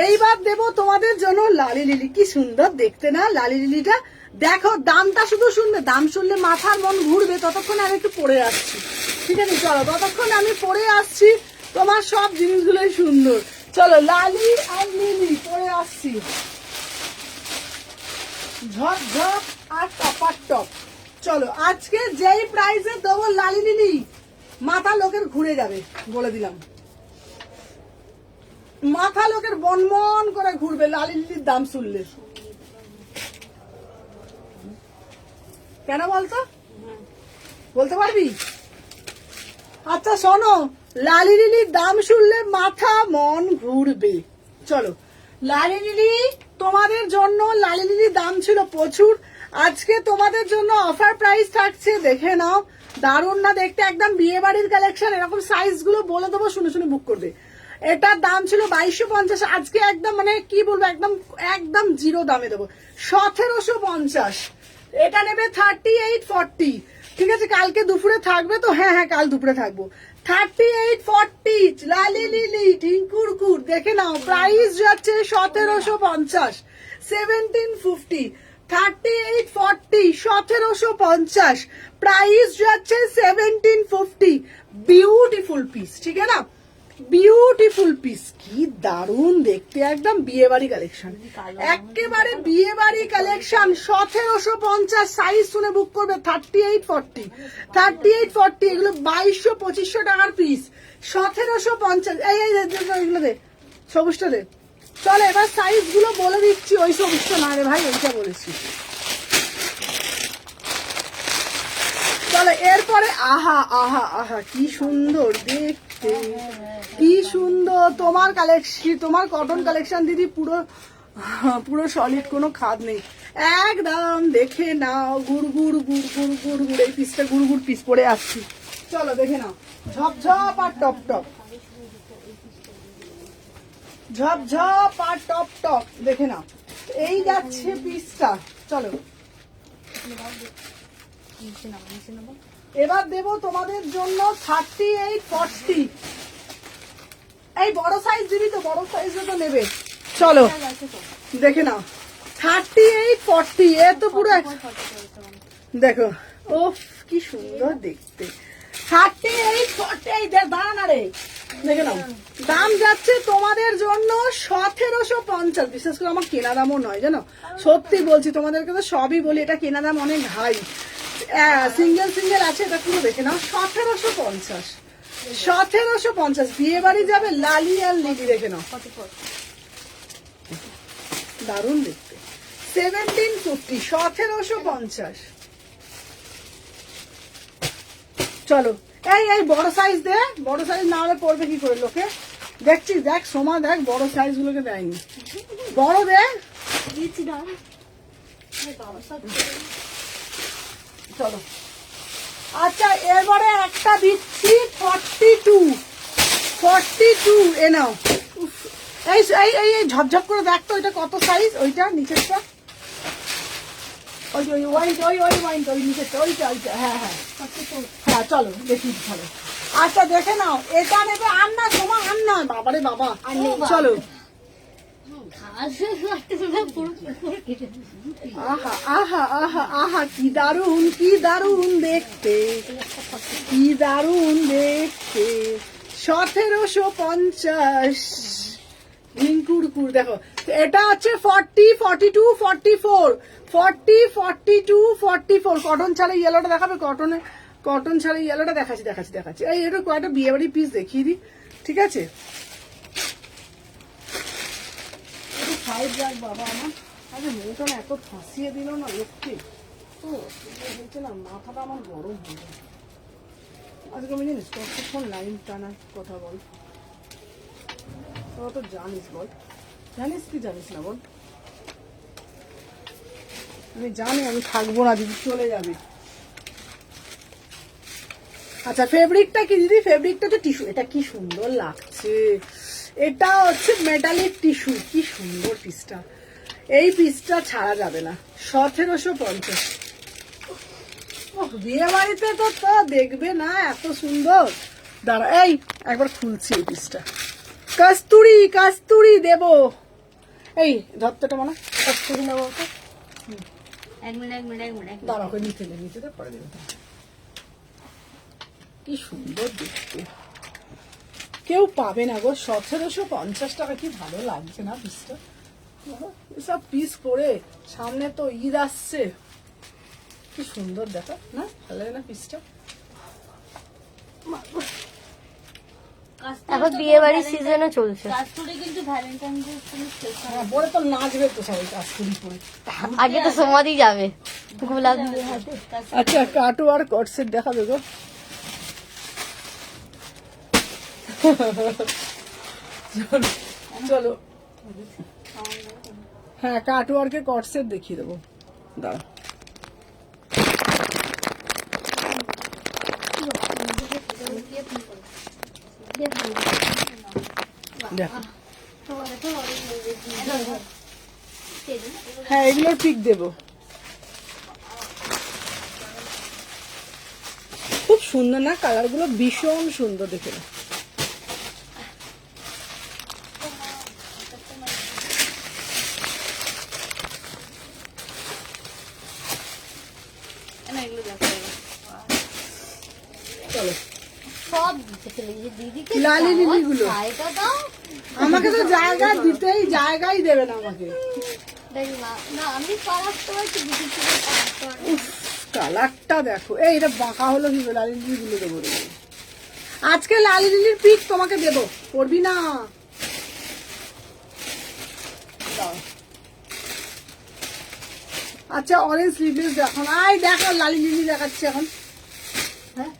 এইবার দেবো তোমাদের জন্য লালি লিলি। কি সুন্দর দেখতে না লালি লিলিটা, দেখো দামটা শুধু শুনবে, দাম শুনলে মাথার মন ঘুরবে। ততক্ষণ আমি একটু পরে আসছি, ঠিক আছে? চলো ততক্ষণ আমি পরে আসছি, তোমার সব জিনিসগুলোই সুন্দর। চলো লালি আর লিলি পরে আসছি, ঝপ ঝপ আর টপার টপ। চলো আজকে যেই প্রাইসে দেবো লালি লিলি, মাথা লোকের ঘুরে যাবে বলে দিলাম, মাথা লোকের বনমন করে ঘুরবে লালি লিলির দাম শুনলে। কেন বলতো, বলতে পারবি? আচ্ছা শোনো, লালি লিলির দাম শুনলে মাথা মন ঘুরবে। চলো লালি লিলি তোমাদের জন্য, লালি লিলির দাম ছিল প্রচুর, আজকে তোমাদের জন্য অফার প্রাইস থাকছে, দেখে নাও। দারুণ না দেখতে, একদম বিয়ে বাড়ির কালেকশন। এরকম সাইজ গুলো বলে দেবো, শুনে শুনে বুক করবে। এটার দাম ছিল 2250, আজকে একদম মানে কি বলবো, একদম একদম জিরো দামে দেবো 1750। এটা নেবে 38, 40। ঠিক আছে, কালকে দুপুরে থাকবে তো? হ্যাঁ হ্যাঁ, কাল দুপুরে থাকবো। 38, 40 লালি লিলি টিঙ্কুরকুর, দেখে নাও। প্রাইস যাচ্ছে 1750, 1750। 38, 40, 1750, প্রাইস যাচ্ছে 1750। বিউটিফুল পিস, ঠিক আছে না? বিউটিফুল পিস, কি দারুণ দেখতে, একদম বিয়ে বাড়ি কালেকশন, একেবারে বিয়ে বাড়ি কালেকশন। 1750, সাইজ শুনে বুক করবে। 38, 40, 38, 40, এগুলো 2200-2500 টাকার পিস। 1750। এই এগুলো দে, সবুজটা দে। চলো এবার সাইজ গুলো বলে দিচ্ছি, ওই সবুজটা না রে ভাই, ওইটা বলেছি। চলো এরপরে, আহা আহা আহা কি সুন্দর দেখতে, কি সুন্দর তোমার কালেকশন, তোমার কটন কালেকশন দিদি, পুরো পুরো সলিড, কোনো খাদ নেই একদম। দেখে নাও, গুড় এই পিসটা গুড় পিস পরে আসছি। চলো দেখে নাও, ঝপঝপ আর টপ টপ, ঝপঝপ আর টপ টপ, দেখে নাও। এই যাচ্ছে পিসটা। চলো এবার দেব তোমাদের জন্য 38, 40। এই বড় সাইজ দিবি তো, বড় সাইজ তো নেবে। চলো দেখে নাও, 38, 40, এ তো পুরো দেখো, ও কি সুন্দর দেখতে। 38, 40, দাঁড়া না রে, দেখে নাও। দাম যাচ্ছে তোমাদের জন্য 1750। বিশেষ করে আমার কেনা দামও নয়, জানো, সত্যি বলছি তোমাদেরকে, তো সবই বলি, এটা কেনা দাম অনেক হাই। সিঙ্গেল সিঙ্গেল আছে, এটা পুরো দেখে নাও। 1750, 1750। বিয়ে বাড়ি যাবে, লালি আর লিলি, দেখে নাও দারুণ দেখতে। 1750, 1750। চলো এই বড় সাইজ দে, বড় সাইজ না হলে পড়বে কি করে লোকে, দেখছিস? দেখ সোমা, দেখ বড় সাইজ গুলোকে দেয়নি, বড় দে। চলো আচ্ছা এবারে একটা দিচ্ছি 42, এ নাও। এই এই ঝপঝপ করে দেখ তো, ওইটা কত সাইজ, ওইটা নিচেরটা, ওই নিচেরটা, ওইটা, হ্যাঁ হ্যাঁ হ্যাঁ, চলো দেখি ভালো। আচ্ছা দেখে নাও, এটা নেবে আর না তোমার আর না, বাবারে বাবা। চলো, আহা আহা আহা আহা, কি দারুণ দেখতে, কি দারুণ দেখতে। 1750 রিঙ্কুরকুর দেখো, এটা হচ্ছে 40, 42, 44, 40, 42, 44। কটন ছাড়া ইয়েলোটা দেখাবে, কটন ছাড়া ইয়েলোটা দেখাচ্ছি। এই এটা কয়েকটা বিয়ে বাড়ি পিস দেখিয়ে দিই, ঠিক আছে? সাইড রাখ বাবা আমার। আরে মেয়েটা না এত ফাঁসিয়ে দিল না লোককে, তো বলছে না মাথাটা আমার গরম হয়ে যায়। আজকে আমি জানিস কতক্ষণ লাইন টানার কথা বল, তোরা তো জানিস, বল জানিস কি জানিস না বল? আমি জানি আমি থাকবো না, দিদি চলে যাবে। আচ্ছা ফেব্রিকটা কি দিদি? ফেব্রিকটা তো টিস্যু, এটা কি সুন্দর লাগছে। এটা হচ্ছে মেটালিক টিস্যু, কি সুন্দর পিসটা। এই পিসটা ছাড়া যাবে না। 1750। বিয়ে বাড়িতে তো দেখবে না এত সুন্দর। দাঁড়া, এই একবার খুলছি এই পিসটা। কাস্তুরি দেব। এই ধরতেটা মনে কাস্তুরি নেবো, এক মিনিট দাঁড়া করে নিচে পরে দেবে। কি সুন্দর দেখতে, কেউ পাবে না গো। 1750 টাকা, কি ভালো লাগছে না পিসটা? এসব পিস পরে সামনে তো ঈদ আসছে, কি সুন্দর দেখো না, ভালো লাগে না পিসটা? এখন বিয়ে বাড়ির সিজনও চলছে। কাস্টুরি কিন্তু ভ্যালেন্টাইন ডে হ্যাঁ, পরে তো নাচবে তো সবাই কাস্তুরি পরে। আগে তো সমাধি যাবে গোলাপ দিয়ে হাতে। আচ্ছা কাটু আর কটসেট দেখাবে গো। চলো, হ্যাঁ কাটু আর কে কটসেট দেখিয়ে দেবো, দাঁড়া। দেখো, হ্যাঁ এগুলোর পিক দেবো। খুব সুন্দর না, কালার গুলো ভীষণ সুন্দর দেখে না? চলো, সব দিতে চলে গেছে দিদিকে। লালি লিলি গুলো জায়গা দাও। আমাকে তো জায়গা দিতেই, জায়গাই দেবে না আমাকে। দেখ না আমি পারাতে পারছি, দিদি থেকে পারাতে পারছি। কালারটা দেখো, এই এটা বাঁকা হলো কি? লালি লিলি গুলো দেবো রে। আজকে লালি লিলির পিক তোমাকে দেবো, পড়বি না? দাও। আচ্ছা অরেঞ্জ স্লিভলেস দেখো না, আই দেখো লালি লিলি দেখাচ্ছে এখন। হ্যাঁ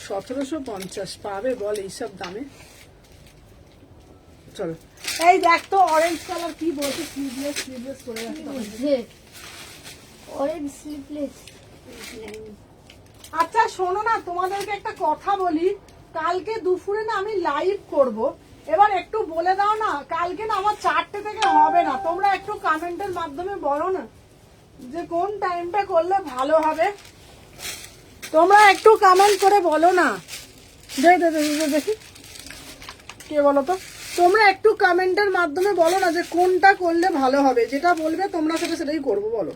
1750 পাবে বল এইসব দামে? চলো, এই দেখ তো অরেঞ্জ কালার কি বলছে, স্লিভলেস করে রাখতে। Orange sleeveless. আচ্ছা শোনো না, তোমাদেরকে একটা কথা বলি। কালকে দুপুরে না আমি লাইভ করব, এবার একটু বলে দাও না। কালকে না আমার 4টে থেকে হবে না, তোমরা একটু কমেন্টের মাধ্যমে বলো না যে কোন টাইমটা করলে ভালো হবে। তোমরা একটু কমেন্ট করে বলো না। দেখি কে বলো তো, তোমরা একটু কমেন্টের মাধ্যমে বলো না যে কোনটা করলে ভালো হবে। যেটা বলবে তোমরা সেটাই করবো, বলো।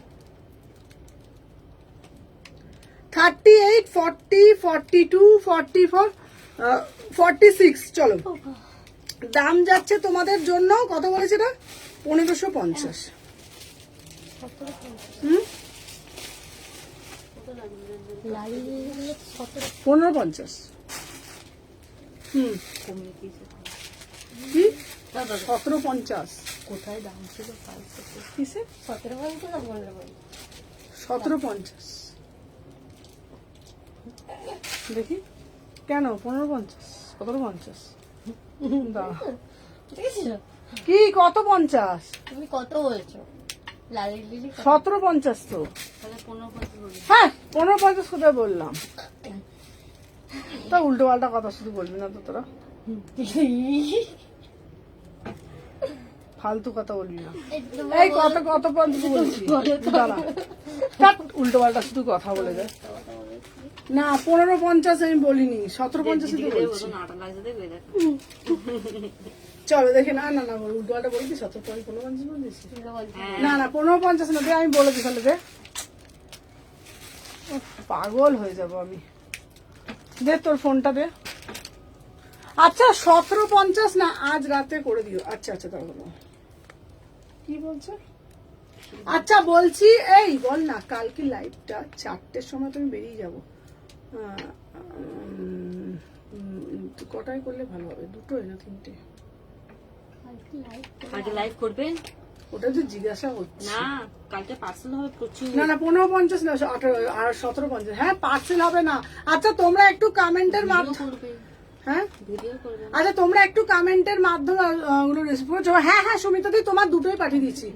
38, 40, 42, 44, 46। চলো, দাম যাচ্ছে তোমাদের জন্য কত বলেছে না? 1550। হুম, 1550। হুম, কি 1750? কোথায় দাম ছিল? কিসে 1750 না 1550? 1750 দেখি কেন 1550? 1750 দাঁড়া, কি কত 50? তুমি কত বলছো? লালি লিলি 1750 তো। তাহলে 1550 বলি। হ্যাঁ 1550 কোথায় বললাম? তা উল্টো পাল্টা কথা শুধু বলবি না তো তোরা, ফালতু কথা বলবি না। এই কত কত 50 বলছি, দাঁড়া, উল্টো পাল্টা শুধু কথা বলে যায়। না 15:50 আমি বলিনি, 17:50 তো বলছি। চলো দেখে না না না উল্টোটা বলছি, 17:50 বলছি। না না 15:50 না, দে আমি বলে দিই তাহলে, দে উফ, পাগল হয়ে যাব আমি। দে তোর ফোনটা দে। আচ্ছা 17:50 না, আজ রাতে করে দিও। আচ্ছা আচ্ছা তাহলে কি বলছো? আচ্ছা বলছি, এই বল না কালকে লাইভটা 4টের সময় তুমি বেরিয়ে যাবো, কটায় করলে ভালো হবে? 2টোয় না 3টে? আগে লাইভ করবেন ওটা তো জিজ্ঞাসা হচ্ছে। না, কালকে পার্সেল হবে প্রচুর। না না 15:50 না, 17:50। হ্যাঁ পার্সেল হবে না। আচ্ছা তোমরা একটু কমেন্টের মাধ্যমে, হ্যাঁ ভিডিও করবেন। আচ্ছা তোমরা একটু কমেন্টের মাধ্যমে ওগুলো রেসিপি করছো। হ্যাঁ হ্যাঁ সুমিতা দি, তোমার 2টোই পাঠিয়ে দিচ্ছি।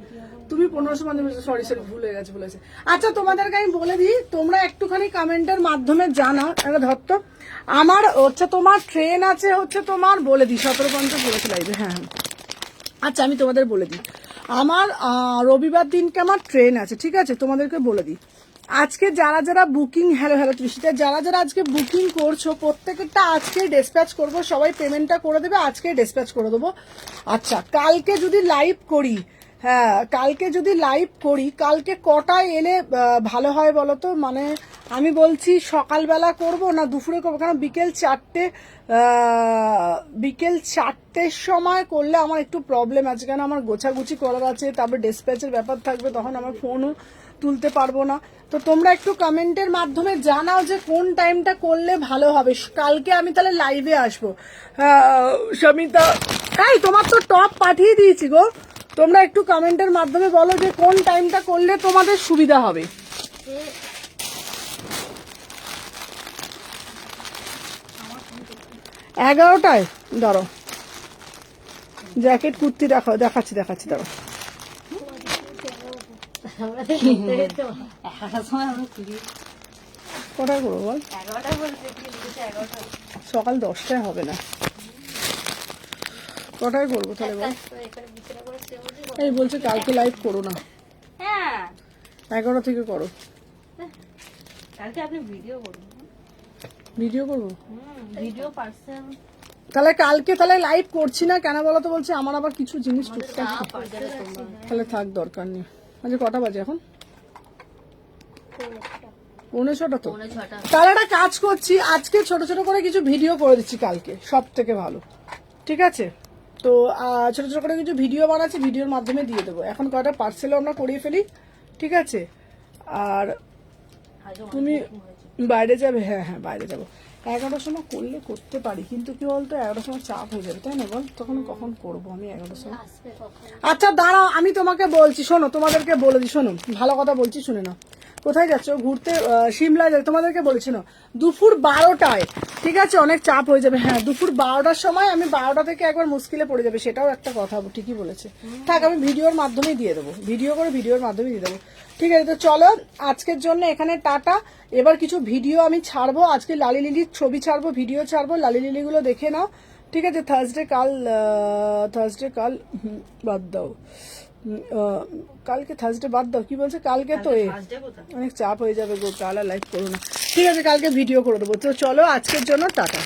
তুমি 1550, সরি ভুলে গেছে। আচ্ছা তোমাদেরকে আমি বলে দিই, তোমরা একটুখানি কমেন্টের মাধ্যমে জানাও। একটা ধরতো আমার হচ্ছে তোমার ট্রেন আছে হচ্ছে তোমার, বলে দিই 17:50 বলেছে লাইভে। হ্যাঁ আচ্ছা আমি তোমাদের বলে দিই, আমার রবিবার দিনকে আমার ট্রেন আছে, ঠিক আছে? তোমাদেরকে বলে দিই, আজকে যারা যারা বুকিং, হ্যালো তৃষিতা, যারা যারা আজকে বুকিং করছো প্রত্যেকটা আজকে ডিসপ্যাচ করবো, সবাই পেমেন্টটা করে দেবে, আজকে ডিসপ্যাচ করে দেবো। আচ্ছা কালকে যদি লাইভ করি, হ্যাঁ কালকে যদি লাইভ করি, কালকে কটায় এলে ভালো হয় বলো তো? মানে আমি বলছি সকালবেলা করব না দুপুরে করবো, কারণ বিকেল 4টের সময় করলে আমার একটু প্রবলেম আছে, কারণ আমার গোছাগুছি করার আছে, তারপর ডিসপ্যাচের ব্যাপার থাকবে, তখন আমার ফোনও তুলতে পারবো না। তো তোমরা একটু কমেন্টের মাধ্যমে জানাও যে কোন টাইমটা করলে ভালো হবে। কালকে আমি তাহলে লাইভে আসবো। সমিতা, এই তোমার তো টপ পাঠিয়ে দিয়েছি গো, তোমরা একটু কমেন্টের মাধ্যমে বলো যে কোন টাইমটা করলে তোমাদের সুবিধা হবে। 11টায় ধরো, জ্যাকেট কুর্তি দেখাচ্ছি দাঁড়ো। কটায় করবো বল? সকাল 10টায় হবে না, কটায় করবো তাহলে বল? এই বলছে কালকে লাইভ করো না, হ্যাঁ 11 থেকে করো। কালকে আপনি ভিডিও করুন। ভিডিও করবো ভিডিও পার্সেল তাহলে কালকে, তাহলে লাইভ করছি না কেন বলো তো? বলছি আমার আবার কিছু জিনিস টুকটাক, তাহলে থাক দরকার নেই। আচ্ছা কটা বাজে এখন? 6:45 তো। তাহলে একটা কাজ করছি, আজকে ছোট ছোট করে কিছু ভিডিও করে দিচ্ছি কালকে, সব থেকে ভালো, ঠিক আছে? তো ছোট ছোট করে কিছু ভিডিও বানাচ্ছি, ভিডিওর মাধ্যমে দিয়ে দেবো। এখন কয়টা পার্সেলও আমরা করিয়ে ফেলি, ঠিক আছে? আর তুমি বাইরে যাবে? হ্যাঁ বাইরে যাবো। 11টার সময় করলে করতে পারি, কিন্তু কি বলতো 11টার সময় চাপ হয়ে যাবে, তাই না বল? তখন কখন করবো আমি 11টার সময়? আচ্ছা দাঁড়াও আমি তোমাকে বলছি, শোনো তোমাদেরকে বলে দিই, শোনো ভালো কথা বলছি, শুনে নাও। কোথায় যাচ্ছ? ঘুরতে, সিমলা যাবে। তোমাদেরকে বলেছি না দুপুর 12টায়, ঠিক আছে? অনেক চাপ হয়ে যাবে। হ্যাঁ দুপুর 12টার সময়, আমি 12টা থেকে একবার মুশকিলে পড়ে যাবে, সেটাও একটা কথা, ঠিকই বলেছে। থাক আমি ভিডিওর মাধ্যমেই দিয়ে দেবো, ভিডিওর মাধ্যমে দিয়ে দেবো, ঠিক আছে? তো চলো আজকের জন্য এখানে টাটা। এবার কিছু ভিডিও আমি ছাড়বো, আজকে লালি লিলির ছবি ছাড়বো, ভিডিও ছাড়বো, লালি লিলিগুলো দেখে নাও, ঠিক আছে? থার্সডে কাল বাদ দাও, কালকে থার্সডে বাদ দাও। কি বলছে কালকে? তো অনেক চাপ হয়ে যাবে গো, কাল আর লাইভ করো না, ঠিক আছে? কালকে ভিডিও করে দেবো। তো চলো আজকের জন্য টাটা।